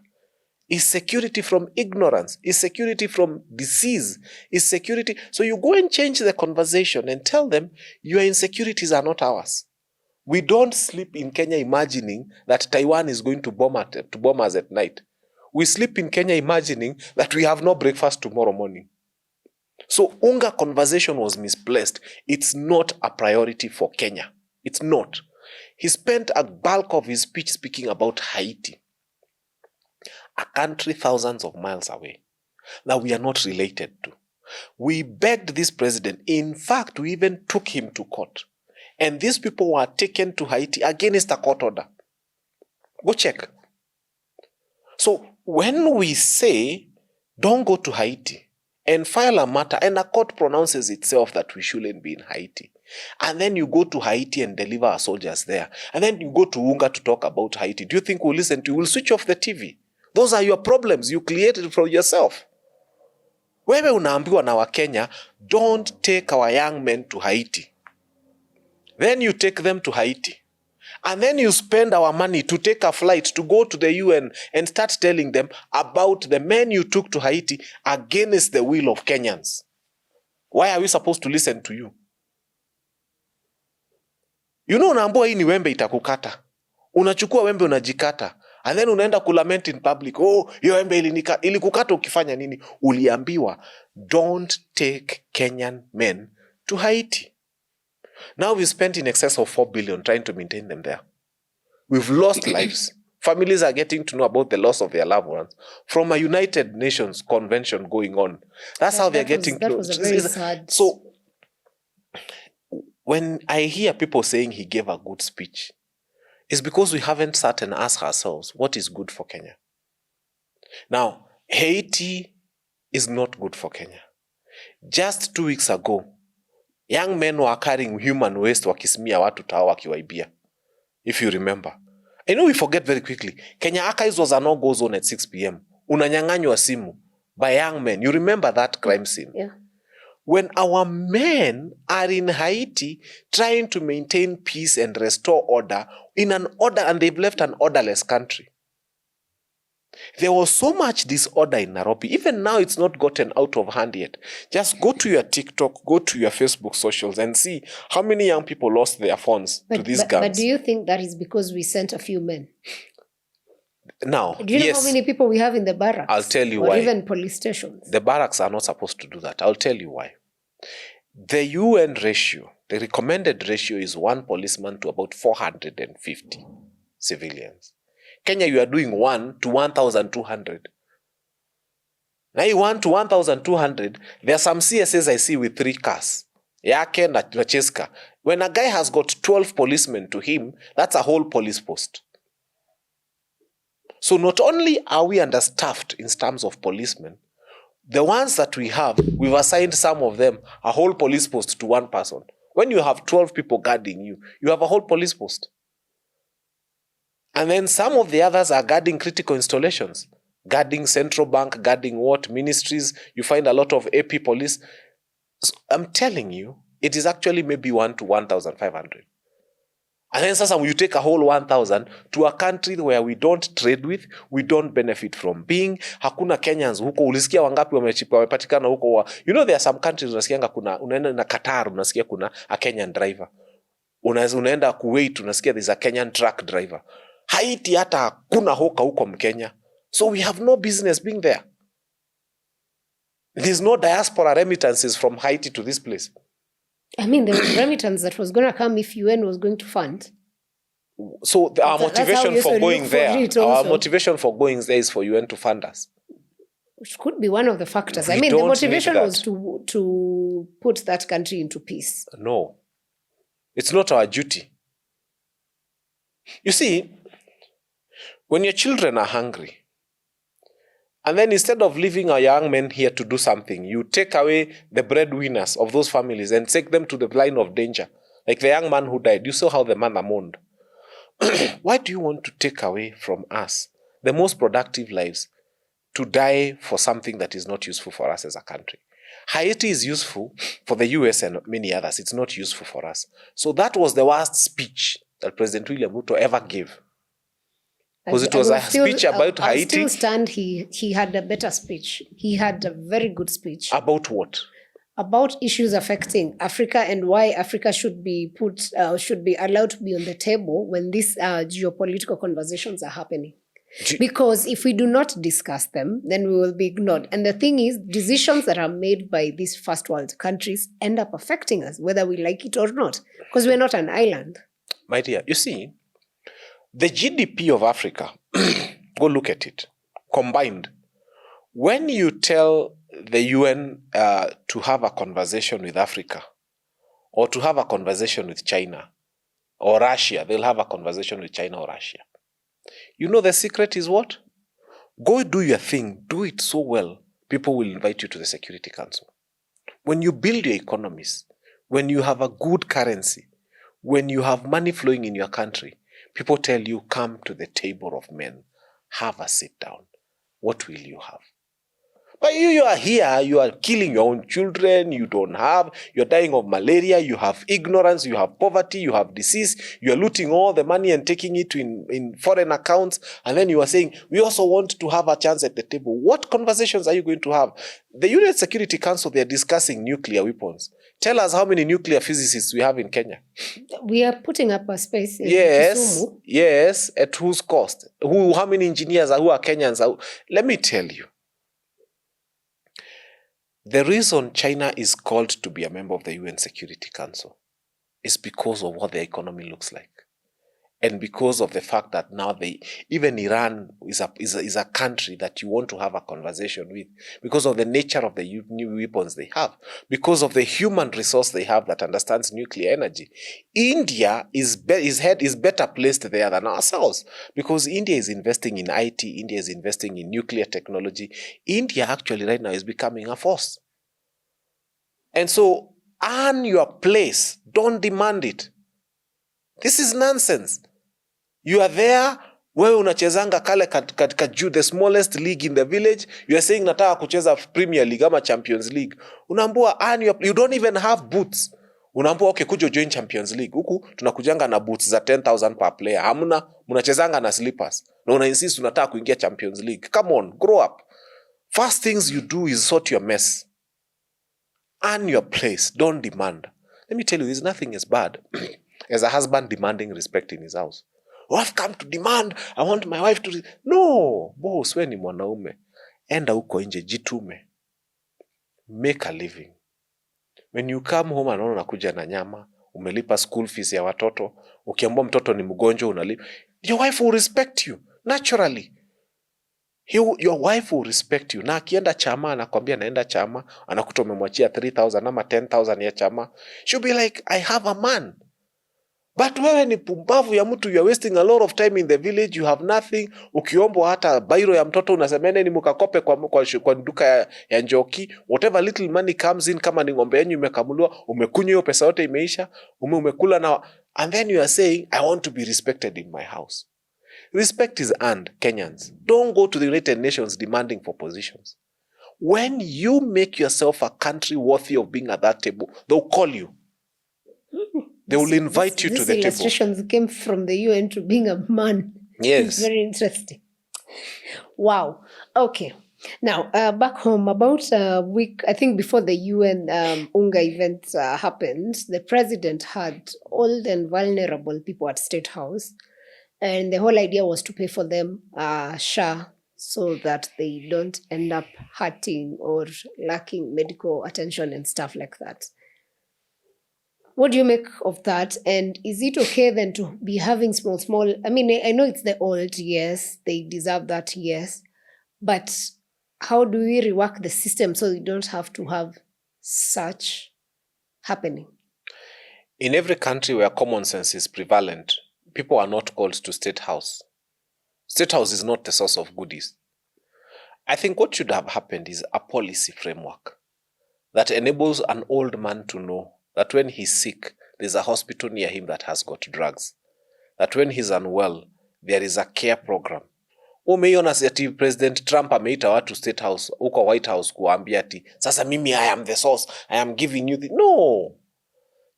A: is security from ignorance, is security from disease, is security. So you go and change the conversation and tell them your insecurities are not ours. We don't sleep in Kenya imagining that Taiwan is going to bomb us at night. We sleep in Kenya imagining that we have no breakfast tomorrow morning. So UNGA conversation was misplaced. It's not a priority for Kenya. It's not. He spent a bulk of his speech speaking about Haiti, a country thousands of miles away that we are not related to. We begged this president. In fact, we even took him to court. And these people were taken to Haiti against a court order. Go check. So when we say, don't go to Haiti and file a matter, and a court pronounces itself that we shouldn't be in Haiti, and then you go to Haiti and deliver our soldiers there, and then you go to UNGA to talk about Haiti, do you think we'll listen to you? We'll switch off the TV. Those are your problems. You created for yourself. Wewe unaambiwa na Wakenya, don't take our young men to Haiti. Then you take them to Haiti. And then you spend our money to take a flight to go to the UN and start telling them about the men you took to Haiti against the will of Kenyans. Why are we supposed to listen to you? You know, unaambiwa hii ni wembe itakukata. Unachukua wembe unajikata. And then unaenda kulament in public. Oh, hiyo wembe ilikukata ukifanya nini? Uliambiwa, don't take Kenyan men to Haiti. Now we spent in excess of 4 billion trying to maintain them there. We've lost lives. Families are getting to know about the loss of their loved ones from a United Nations convention going on. That's how they're getting
B: close. That was very sad.
A: So when I hear people saying he gave a good speech, it's because we haven't sat and asked ourselves what is good for Kenya. Now, Haiti is not good for Kenya. Just 2 weeks ago, young men were carrying human waste wakisimia watu tao wakiwaibia. If you remember. I know we forget very quickly. Kenya Archives was a no-go zone at 6 p.m. Unanyang'anywa simu by young men. You remember that crime scene?
B: Yeah.
A: When our men are in Haiti trying to maintain peace and restore order and they've left an orderless country. There was so much disorder in Nairobi. Even now, it's not gotten out of hand yet. Just go to your TikTok, go to your Facebook socials and see how many young people lost their phones to these guns.
B: But do you think that is because we sent a few men?
A: Now,
B: do you know how many people we have in the barracks?
A: I'll tell you
B: or
A: why.
B: Or even police stations.
A: The barracks are not supposed to do that. I'll tell you why. The UN ratio, the recommended ratio is 1 policeman to about 450 civilians. Kenya, you are doing 1 to 1,200. Now you 1 to 1,200, there are some CSAs I see with 3 cars. Yake na Cheska. When a guy has got 12 policemen to him, that's a whole police post. So not only are we understaffed in terms of policemen, the ones that we have, we've assigned some of them a whole police post to one person. When you have 12 people guarding you, you have a whole police post. And then some of the others are guarding critical installations, guarding central bank, guarding what, ministries. You find a lot of AP police. So I'm telling you, it is actually maybe 1 to 1,500. And then sasa you take a whole 1,000 to a country where we don't trade with, we don't benefit from being. Hakuna Kenyans huko, ulisikia wangapi wamepatikana huko. You know there are some countries unasikianga kuna, unaenda na Qatar unasikia kuna a Kenyan driver. Unaenda Kuwait unasikia there's a Kenyan truck driver. Haiti hata hakuna hoka huko Mkenya. So we have no business being there. There's no diaspora remittances from Haiti to this place.
B: I mean, there was remittance that was going to come if UN was going to fund.
A: So our motivation for going there, our motivation for going there is for UN to fund us.
B: Which could be one of the factors. I mean, the motivation was to put that country into peace.
A: No. It's not our duty. You see, when your children are hungry, and then instead of leaving our young men here to do something, you take away the breadwinners of those families and take them to the line of danger. Like the young man who died. You saw how the mother mourned. Why do you want to take away from us the most productive lives to die for something that is not useful for us as a country? Haiti is useful for the US and many others. It's not useful for us. So that was the worst speech that President William Ruto ever gave. Because it was a speech about Haiti.
B: I still stand he had a better speech. He had a very good speech.
A: About what?
B: About issues affecting Africa and why Africa should be allowed to be on the table when these geopolitical conversations are happening. Because if we do not discuss them, then we will be ignored. And the thing is, decisions that are made by these first world countries end up affecting us, whether we like it or not, because we're not an island.
A: My dear, you see, the GDP of Africa, go look at it, combined. When you tell the UN to have a conversation with Africa, or to have a conversation with China, or Russia, they'll have a conversation with China or Russia. You know the secret is what? Go do your thing, do it so well, people will invite you to the Security Council. When you build your economies, when you have a good currency, when you have money flowing in your country, people tell you, come to the table of men. Have a sit down. What will you have? But you are here, you are killing your own children, you're dying of malaria, you have ignorance, you have poverty, you have disease, you are looting all the money and taking it in foreign accounts, and then you are saying, we also want to have a chance at the table. What conversations are you going to have? The UN Security Council, they are discussing nuclear weapons. Tell us how many nuclear physicists we have in Kenya.
B: We are putting up a space in Kisumu.
A: Yes, at whose cost? How many engineers who are Kenyans? Let me tell you. The reason China is called to be a member of the UN Security Council is because of what their economy looks like. And because of the fact that now even Iran is a country that you want to have a conversation with, because of the nature of the new weapons they have, because of the human resource they have that understands nuclear energy. India is better placed there than ourselves, because India is investing in IT, India is investing in nuclear technology. India actually right now is becoming a force. And so earn your place, don't demand it. This is nonsense. You are there, wewe unachezanga kale katika the smallest league in the village. You are saying nataka kucheza Premier League ama Champions League. Unaambua you don't even have boots. Unaambua okay, kuja join Champions League. Huku tunakujanga na boots za 10,000 per player. Hamna, mnachezanga na slippers. Na una insist unataka kuingia Champions League. Come on, grow up. First things you do is sort your mess. Earn your place, don't demand. Let me tell you, there's nothing as bad as a husband demanding respect in his house. Oh, I've come to demand, I want my wife to... No, boss, we ni mwanaume. Enda uko nje, jitume. Make a living. When you come home, anaona unakuja na nyama, umelipa school fees ya watoto, ukiambia mtoto ni mgonjwa unalipa. Your wife will respect you, naturally. Your wife will respect you. Na akienda chama, anakwambia naenda chama, anakuta umemwachia 3,000 ama 10,000 ya chama. She'll be like, I have a man. But wewe ni pumbavu ya mtu, you are wasting a lot of time in the village, you have nothing. Ukiombwa hata bairo ya mtoto unasemene ni mukakope kwa duka ya Njoki. Whatever little money comes in, kama ni ng'ombe yenyu imekamuliwa, umekunywa hiyo pesa yote imeisha, umekula na, and then you are saying I want to be respected in my house. Respect is earned, Kenyans. Don't go to the United Nations demanding for positions. When you make yourself a country worthy of being at that table, they'll call you. They will invite you to the table. These illustrations
B: came from the UN to being a man.
A: Yes.
B: It's very interesting. Wow. Okay. Now, back home, about a week, I think before the UN UNGA event happened, the president had old and vulnerable people at State House. And the whole idea was to pay for them SHA so that they don't end up hurting or lacking medical attention and stuff like that. What do you make of that? And is it okay then to be having small, I mean, I know it's the old, yes, they deserve that, yes. But how do we rework the system so we don't have to have such happening?
A: In every country where common sense is prevalent, people are not called to State House. State House is not the source of goodies. I think what should have happened is a policy framework that enables an old man to know that when he's sick, there's a hospital near him that has got drugs. That when he's unwell, there is a care program. Umeiona ati President Trump ameita watu State House, uko White House kuambia ati, sasa mimi I am the source, I am giving you the... No!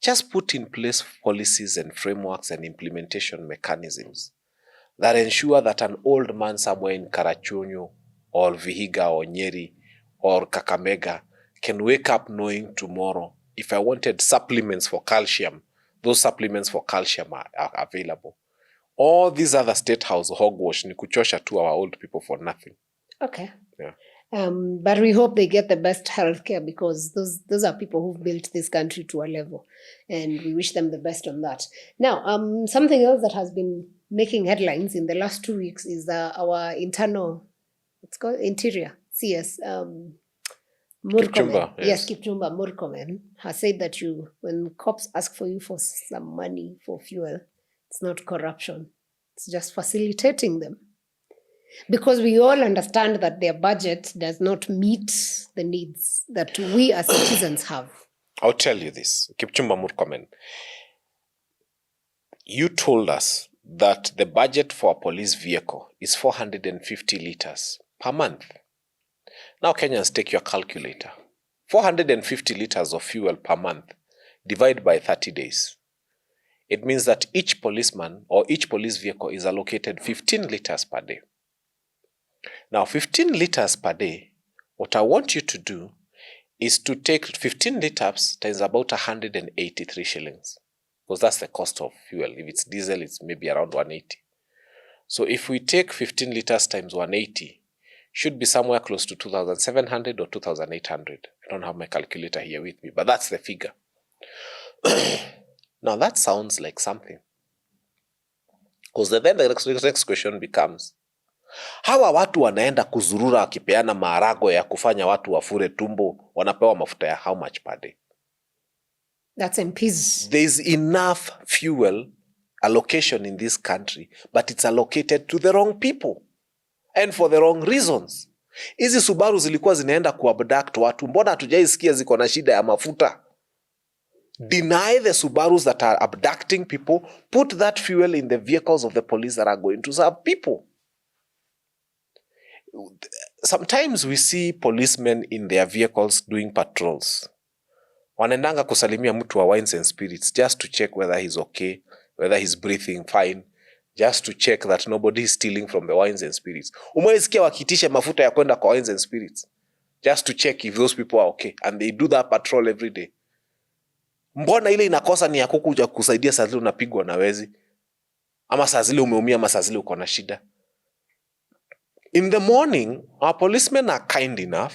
A: Just put in place policies and frameworks and implementation mechanisms that ensure that an old man somewhere in Karachuonyo or Vihiga or Nyeri or Kakamega can wake up knowing tomorrow, if I wanted supplements for calcium, those supplements for calcium are available. All these other State House hogwash ni kuchosha to our old people for nothing.
B: Okay.
A: Yeah.
B: But we hope they get the best healthcare because those are people who've built this country to a level, and we wish them the best on that. Now, something else that has been making headlines in the last 2 weeks is our internal, it's called interior, CS,
A: Kipchumba,
B: yes, Kipchumba Murkomen has said that when cops ask for you for some money for fuel, it's not corruption. It's just facilitating them. Because we all understand that their budget does not meet the needs that we as citizens have.
A: I'll tell you this, Kipchumba Murkomen. You told us that the budget for a police vehicle is 450 liters per month. Now, Kenyans, take your calculator. 450 liters of fuel per month, divide by 30 days. It means that each policeman or each police vehicle is allocated 15 liters per day. Now, 15 liters per day, what I want you to do is to take 15 liters times about 183 shillings. Because that's the cost of fuel. If it's diesel, it's maybe around 180. So if we take 15 liters times 180, should be somewhere close to 2,700 or 2,800. I don't have my calculator here with me, but that's the figure. Now that sounds like something. Because then the next question becomes, hawa watu wanaenda kuzurura wakipeana maarago ya kufanya watu wafure tumbo, wanapewa mafuta ya how much per day?
B: That's MPs.
A: There's enough fuel allocation in this country, but it's allocated to the wrong people and for the wrong reasons. Hizi Subarus zilikuwa zinaenda kuabduct watu, mbona hatujaisikia ziko na shida ya mafuta? Deny the Subarus that are abducting people, put that fuel in the vehicles of the police that are going to serve people. Sometimes we see policemen in their vehicles doing patrols. Wanaendanga kusalimia mtu wa wines and spirits just to check whether he's okay, whether he's breathing fine, just to check that nobody is stealing from the wines and spirits. Umeisikia wakitisha mafuta ya kwenda kwa wines and spirits just to check if those people are okay, and they do that patrol every day. Mbona ile inakosa ni ya kukuja kusaidia saa zile unapigwa na wezi, ama saa zile umeumia, ama saa zile uko na shida? In the morning, our policemen are kind enough.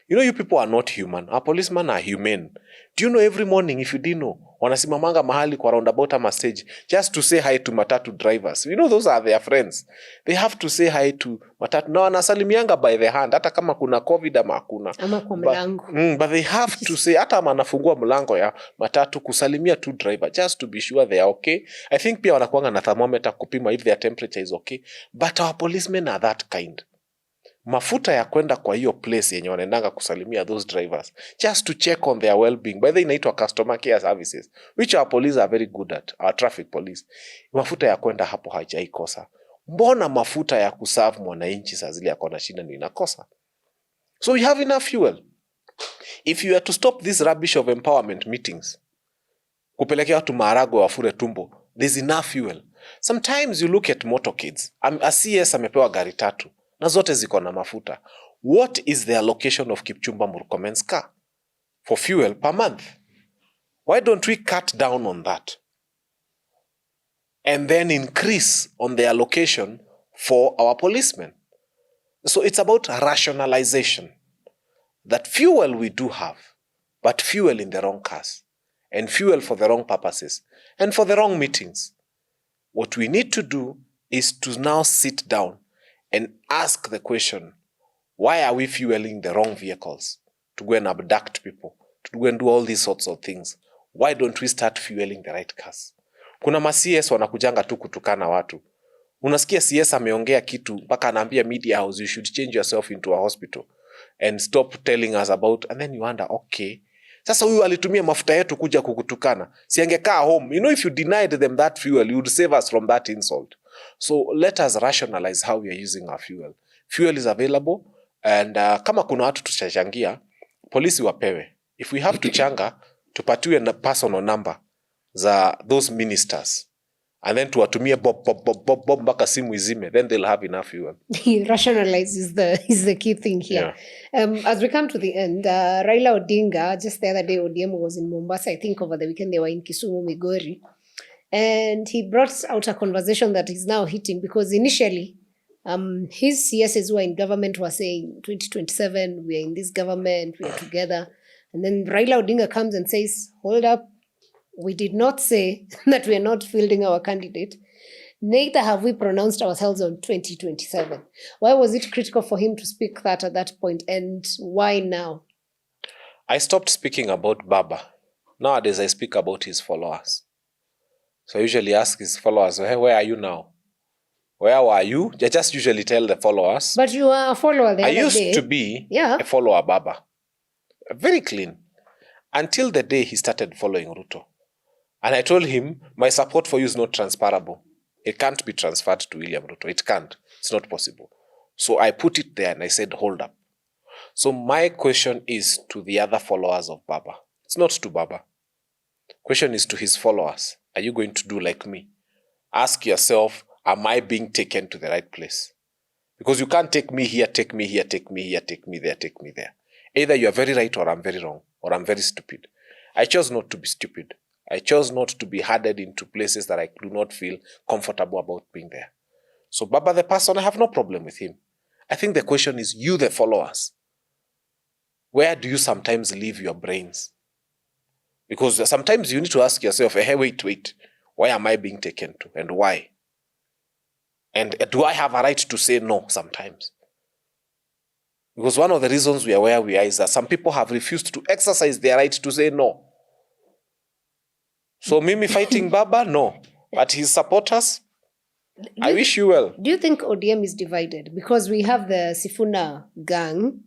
A: You know, you people are not human. Our policemen are humane. Do you know every morning, if you didn't know, wanasimamanga mahali kwa roundabout ama stage just to say hi to matatu drivers. Those are their friends. They have to say hi to matatu. Na wanasalimianga by the hand hata kama kuna COVID ama hakuna.
B: Ama kwa mlango.
A: But they have to say, hata manafungua mlango ya matatu kusalimia tu driver just to be sure they are okay. I think pia wanakuanga na thermometer kupima if their temperature is okay. But our policemen are that kind. Mafuta ya kwenda kwa hiyo place yenye wanaendanga kusalimia those drivers just to check on their well-being. By the way, inaitwa customer care services, which our police are very good at, our traffic police. Mafuta ya kwenda hapo hajaikosa. Mbona mafuta ya kuserve mwananchi saa zile yako na shida ni inakosa? So we have enough fuel. If you are to stop this rubbish of empowerment meetings, kupelekea watu maharagwe wafure tumbo, there's enough fuel. Sometimes you look at motorcades. A CS amepewa gari 3 na zote ziko na mafuta. What is the allocation of Kipchumba Murkomen's car for fuel per month? Why don't we cut down on that and then increase on the allocation for our policemen? So it's about rationalization. That fuel we do have, but fuel in the wrong cars, and fuel for the wrong purposes, and for the wrong meetings. What we need to do is to now sit down and ask the question, why are we fueling the wrong vehicles to go and abduct people, to go and do all these sorts of things? Why don't we start fueling the right cars? Kuna ma-CS wanakujanga tu kutukana watu. Unasikia CS ameongea kitu mpaka anaambia media house, you should change yourself into a hospital and stop telling us about, and then you wonder, okay, sasa huyu alitumia mafuta yetu kuja kukutukana, si angekaa home. If you denied them that fuel, you would save us from that insult. So let us rationalize how we are using our fuel. Fuel is available, and kama kuna watu tutachangia, polisi wapewe. If we have to changa, tupatiwe na personal number za those ministers, and then tuwatumie bob mpaka simu izime, then they'll have enough fuel.
B: Rationalize is the key thing here. Yeah. As we come to the end, Raila Odinga, just the other day, ODM was in Mombasa. I think over the weekend they were in Kisumu, Migori. And he brought out a conversation that is now hitting, because initially his CSs who are in government were saying 2027, we are in this government, we are together. And then Raila Odinga comes and says, hold up, we did not say that we are not fielding our candidate. Neither have we pronounced ourselves on 2027. Why was it critical for him to speak that at that point, and why now?
A: I stopped speaking about Baba. Nowadays, I speak about his followers. So I usually ask his followers, hey, where are you now? Where were you? I just usually tell the followers.
B: But you are a follower the other day. I
A: used to be a follower Baba. Very clean. Until the day he started following Ruto. And I told him, my support for you is not transferable. It can't be transferred to William Ruto. It can't. It's not possible. So I put it there and I said, hold up. So my question is to the other followers of Baba. It's not to Baba. Question is to his followers. Are you going to do like me? Ask yourself, am I being taken to the right place? Because you can't take me here, take me here, take me here, take me there, take me there. Either you are very right or I'm very wrong, or I'm very stupid. I chose not to be stupid. I chose not to be herded into places that I do not feel comfortable about being there. So Baba the person, I have no problem with him. I think the question is you, the followers. Where do you sometimes leave your brains? Because sometimes you need to ask yourself, hey, wait, why am I being taken to, and why? And do I have a right to say no sometimes? Because one of the reasons we are where we are is that some people have refused to exercise their right to say no. So Mimi fighting Baba? No. But his supporters? I wish you well.
B: Do you think ODM is divided? Because we have the Sifuna gang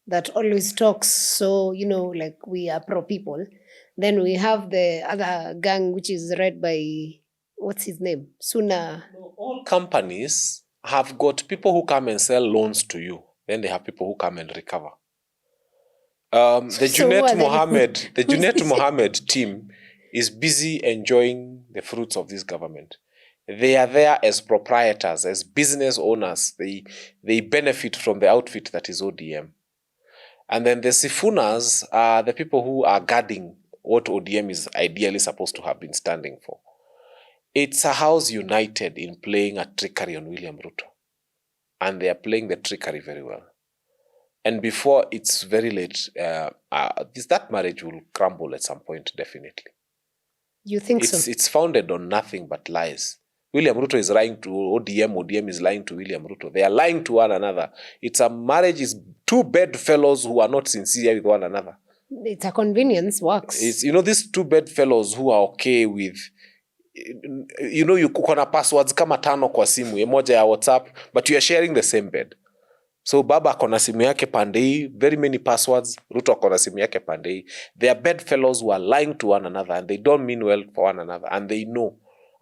B: that always talks, so, like we are pro-people. Then we have the other gang, which is led by, what's his name? Suna.
A: All companies have got people who come and sell loans to you. Then they have people who come and recover. The Junet Mohammed team is busy enjoying the fruits of this government. They are there as proprietors, as business owners. They benefit from the outfit that is ODM. And then the Sifunas are the people who are guarding what ODM is ideally supposed to have been standing for. It's a house united in playing a trickery on William Ruto. And they are playing the trickery very well. And before it's very late, that marriage will crumble at some point, definitely.
B: You think so?
A: It's founded on nothing but lies. William Ruto is lying to ODM. ODM is lying to William Ruto. They are lying to one another. It's a marriage is two bedfellows who are not sincere with one another.
B: It's a convenience, works.
A: It's, these two bedfellows who are okay with, you kuna passwords kama 5 kwa simu, moja ya WhatsApp, but you are sharing the same bed. So baba akona simu yake pandei, very many passwords, Ruto akona simu yake pandei. They are bedfellows who are lying to one another and they don't mean well for one another and they know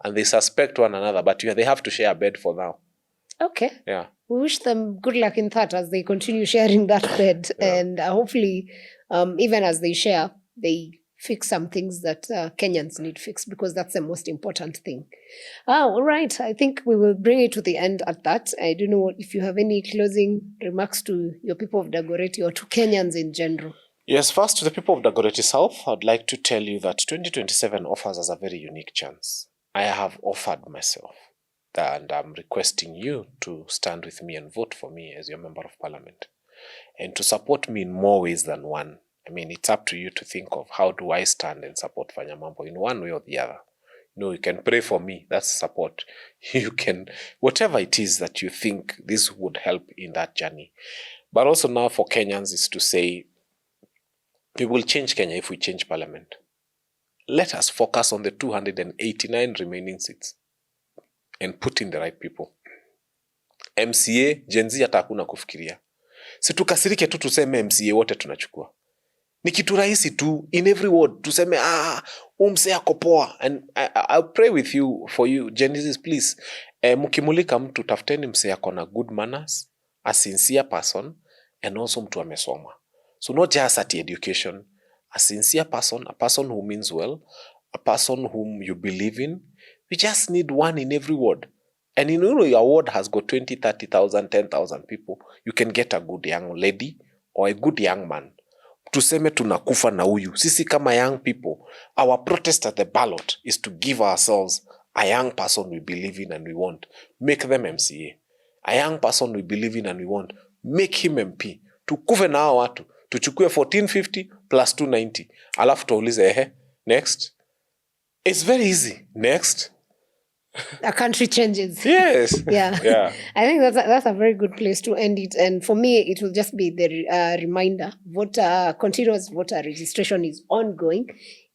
A: and they suspect one another, but they have to share a bed for now.
B: Okay.
A: Yeah.
B: We wish them good luck in that as they continue sharing that bed. Yeah. And hopefully, even as they share, they fix some things that Kenyans need fixed, because that's the most important thing. All right. I think we will bring it to the end at that. I don't know if you have any closing remarks to your people of Dagoretti or to Kenyans in general.
A: Yes, first to the people of Dagoretti South, I'd like to tell you that 2027 offers us a very unique chance. I have offered myself and I'm requesting you to stand with me and vote for me as your member of parliament and to support me in more ways than one. I mean, it's up to you to think of how do I stand and support Fanya Mambo in one way or the other. You can pray for me. That's support. You can, whatever it is that you think this would help in that journey. But also now for Kenyans is to say, we will change Kenya if we change parliament. Let us focus on the 289 remaining seats and put in the right people. MCA, Gen Z hata hakuna kufikiria. Si tukasirike tu tuseme MCA wote tunachukua. Ni kitu rahisi tu, in every ward, tuseme, umse ako poa. And I'll pray with you, for you, Gen Z, please. Mukimulika mtu, tafuteni mse ako na good manners, a sincere person, and also mtu amesoma. So not just at education, a sincere person, a person who means well, a person whom you believe in. We just need one in every ward. And your ward has got 20, 30,000, 10,000 people. You can get a good young lady or a good young man. Tuseme tunakufa na huyu. Sisi kama young people, our protest at the ballot is to give ourselves a young person we believe in and we want. Make them MCA. A young person we believe in and we want. Make him MP. Tukufe na hao watu. Tuchukue 1450 plus 290. Alafu tuulize, next. It's very easy. Next.
B: A country changes.
A: Yes.
B: Yeah. I think that's a very good place to end it. And for me, it will just be the reminder. Continuous voter registration is ongoing.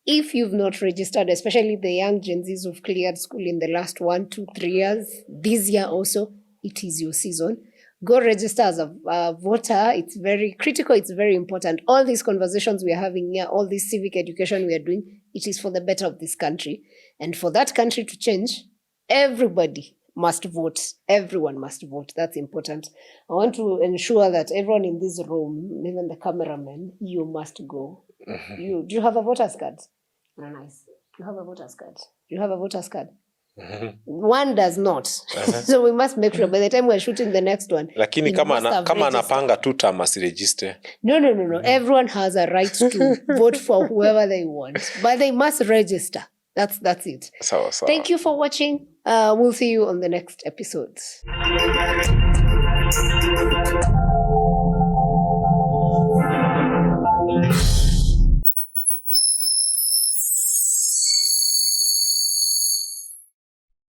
B: If you've not registered, especially the young Gen Zs who've cleared school in the last 1, 2, 3 years, this year also, it is your season. Go register as a voter. It's very critical. It's very important. All these conversations we are having here, all this civic education we are doing, it is for the better of this country. And for that country to change, everybody must vote. Everyone must vote. That's important. I want to ensure that everyone in this room, even the cameraman, you must go. Do you have a voter's card? Oh, nice. Do you have a voter's card? Do you have a voter's card? One does not. So we must make sure by the time we're shooting the next one.
A: Lakini kama anapanga tu term asiregister.
B: No. Everyone has a right to vote for whoever they want. But they must register. That's it.
A: Sawa.
B: Thank you for watching. We'll see you on the next episodes.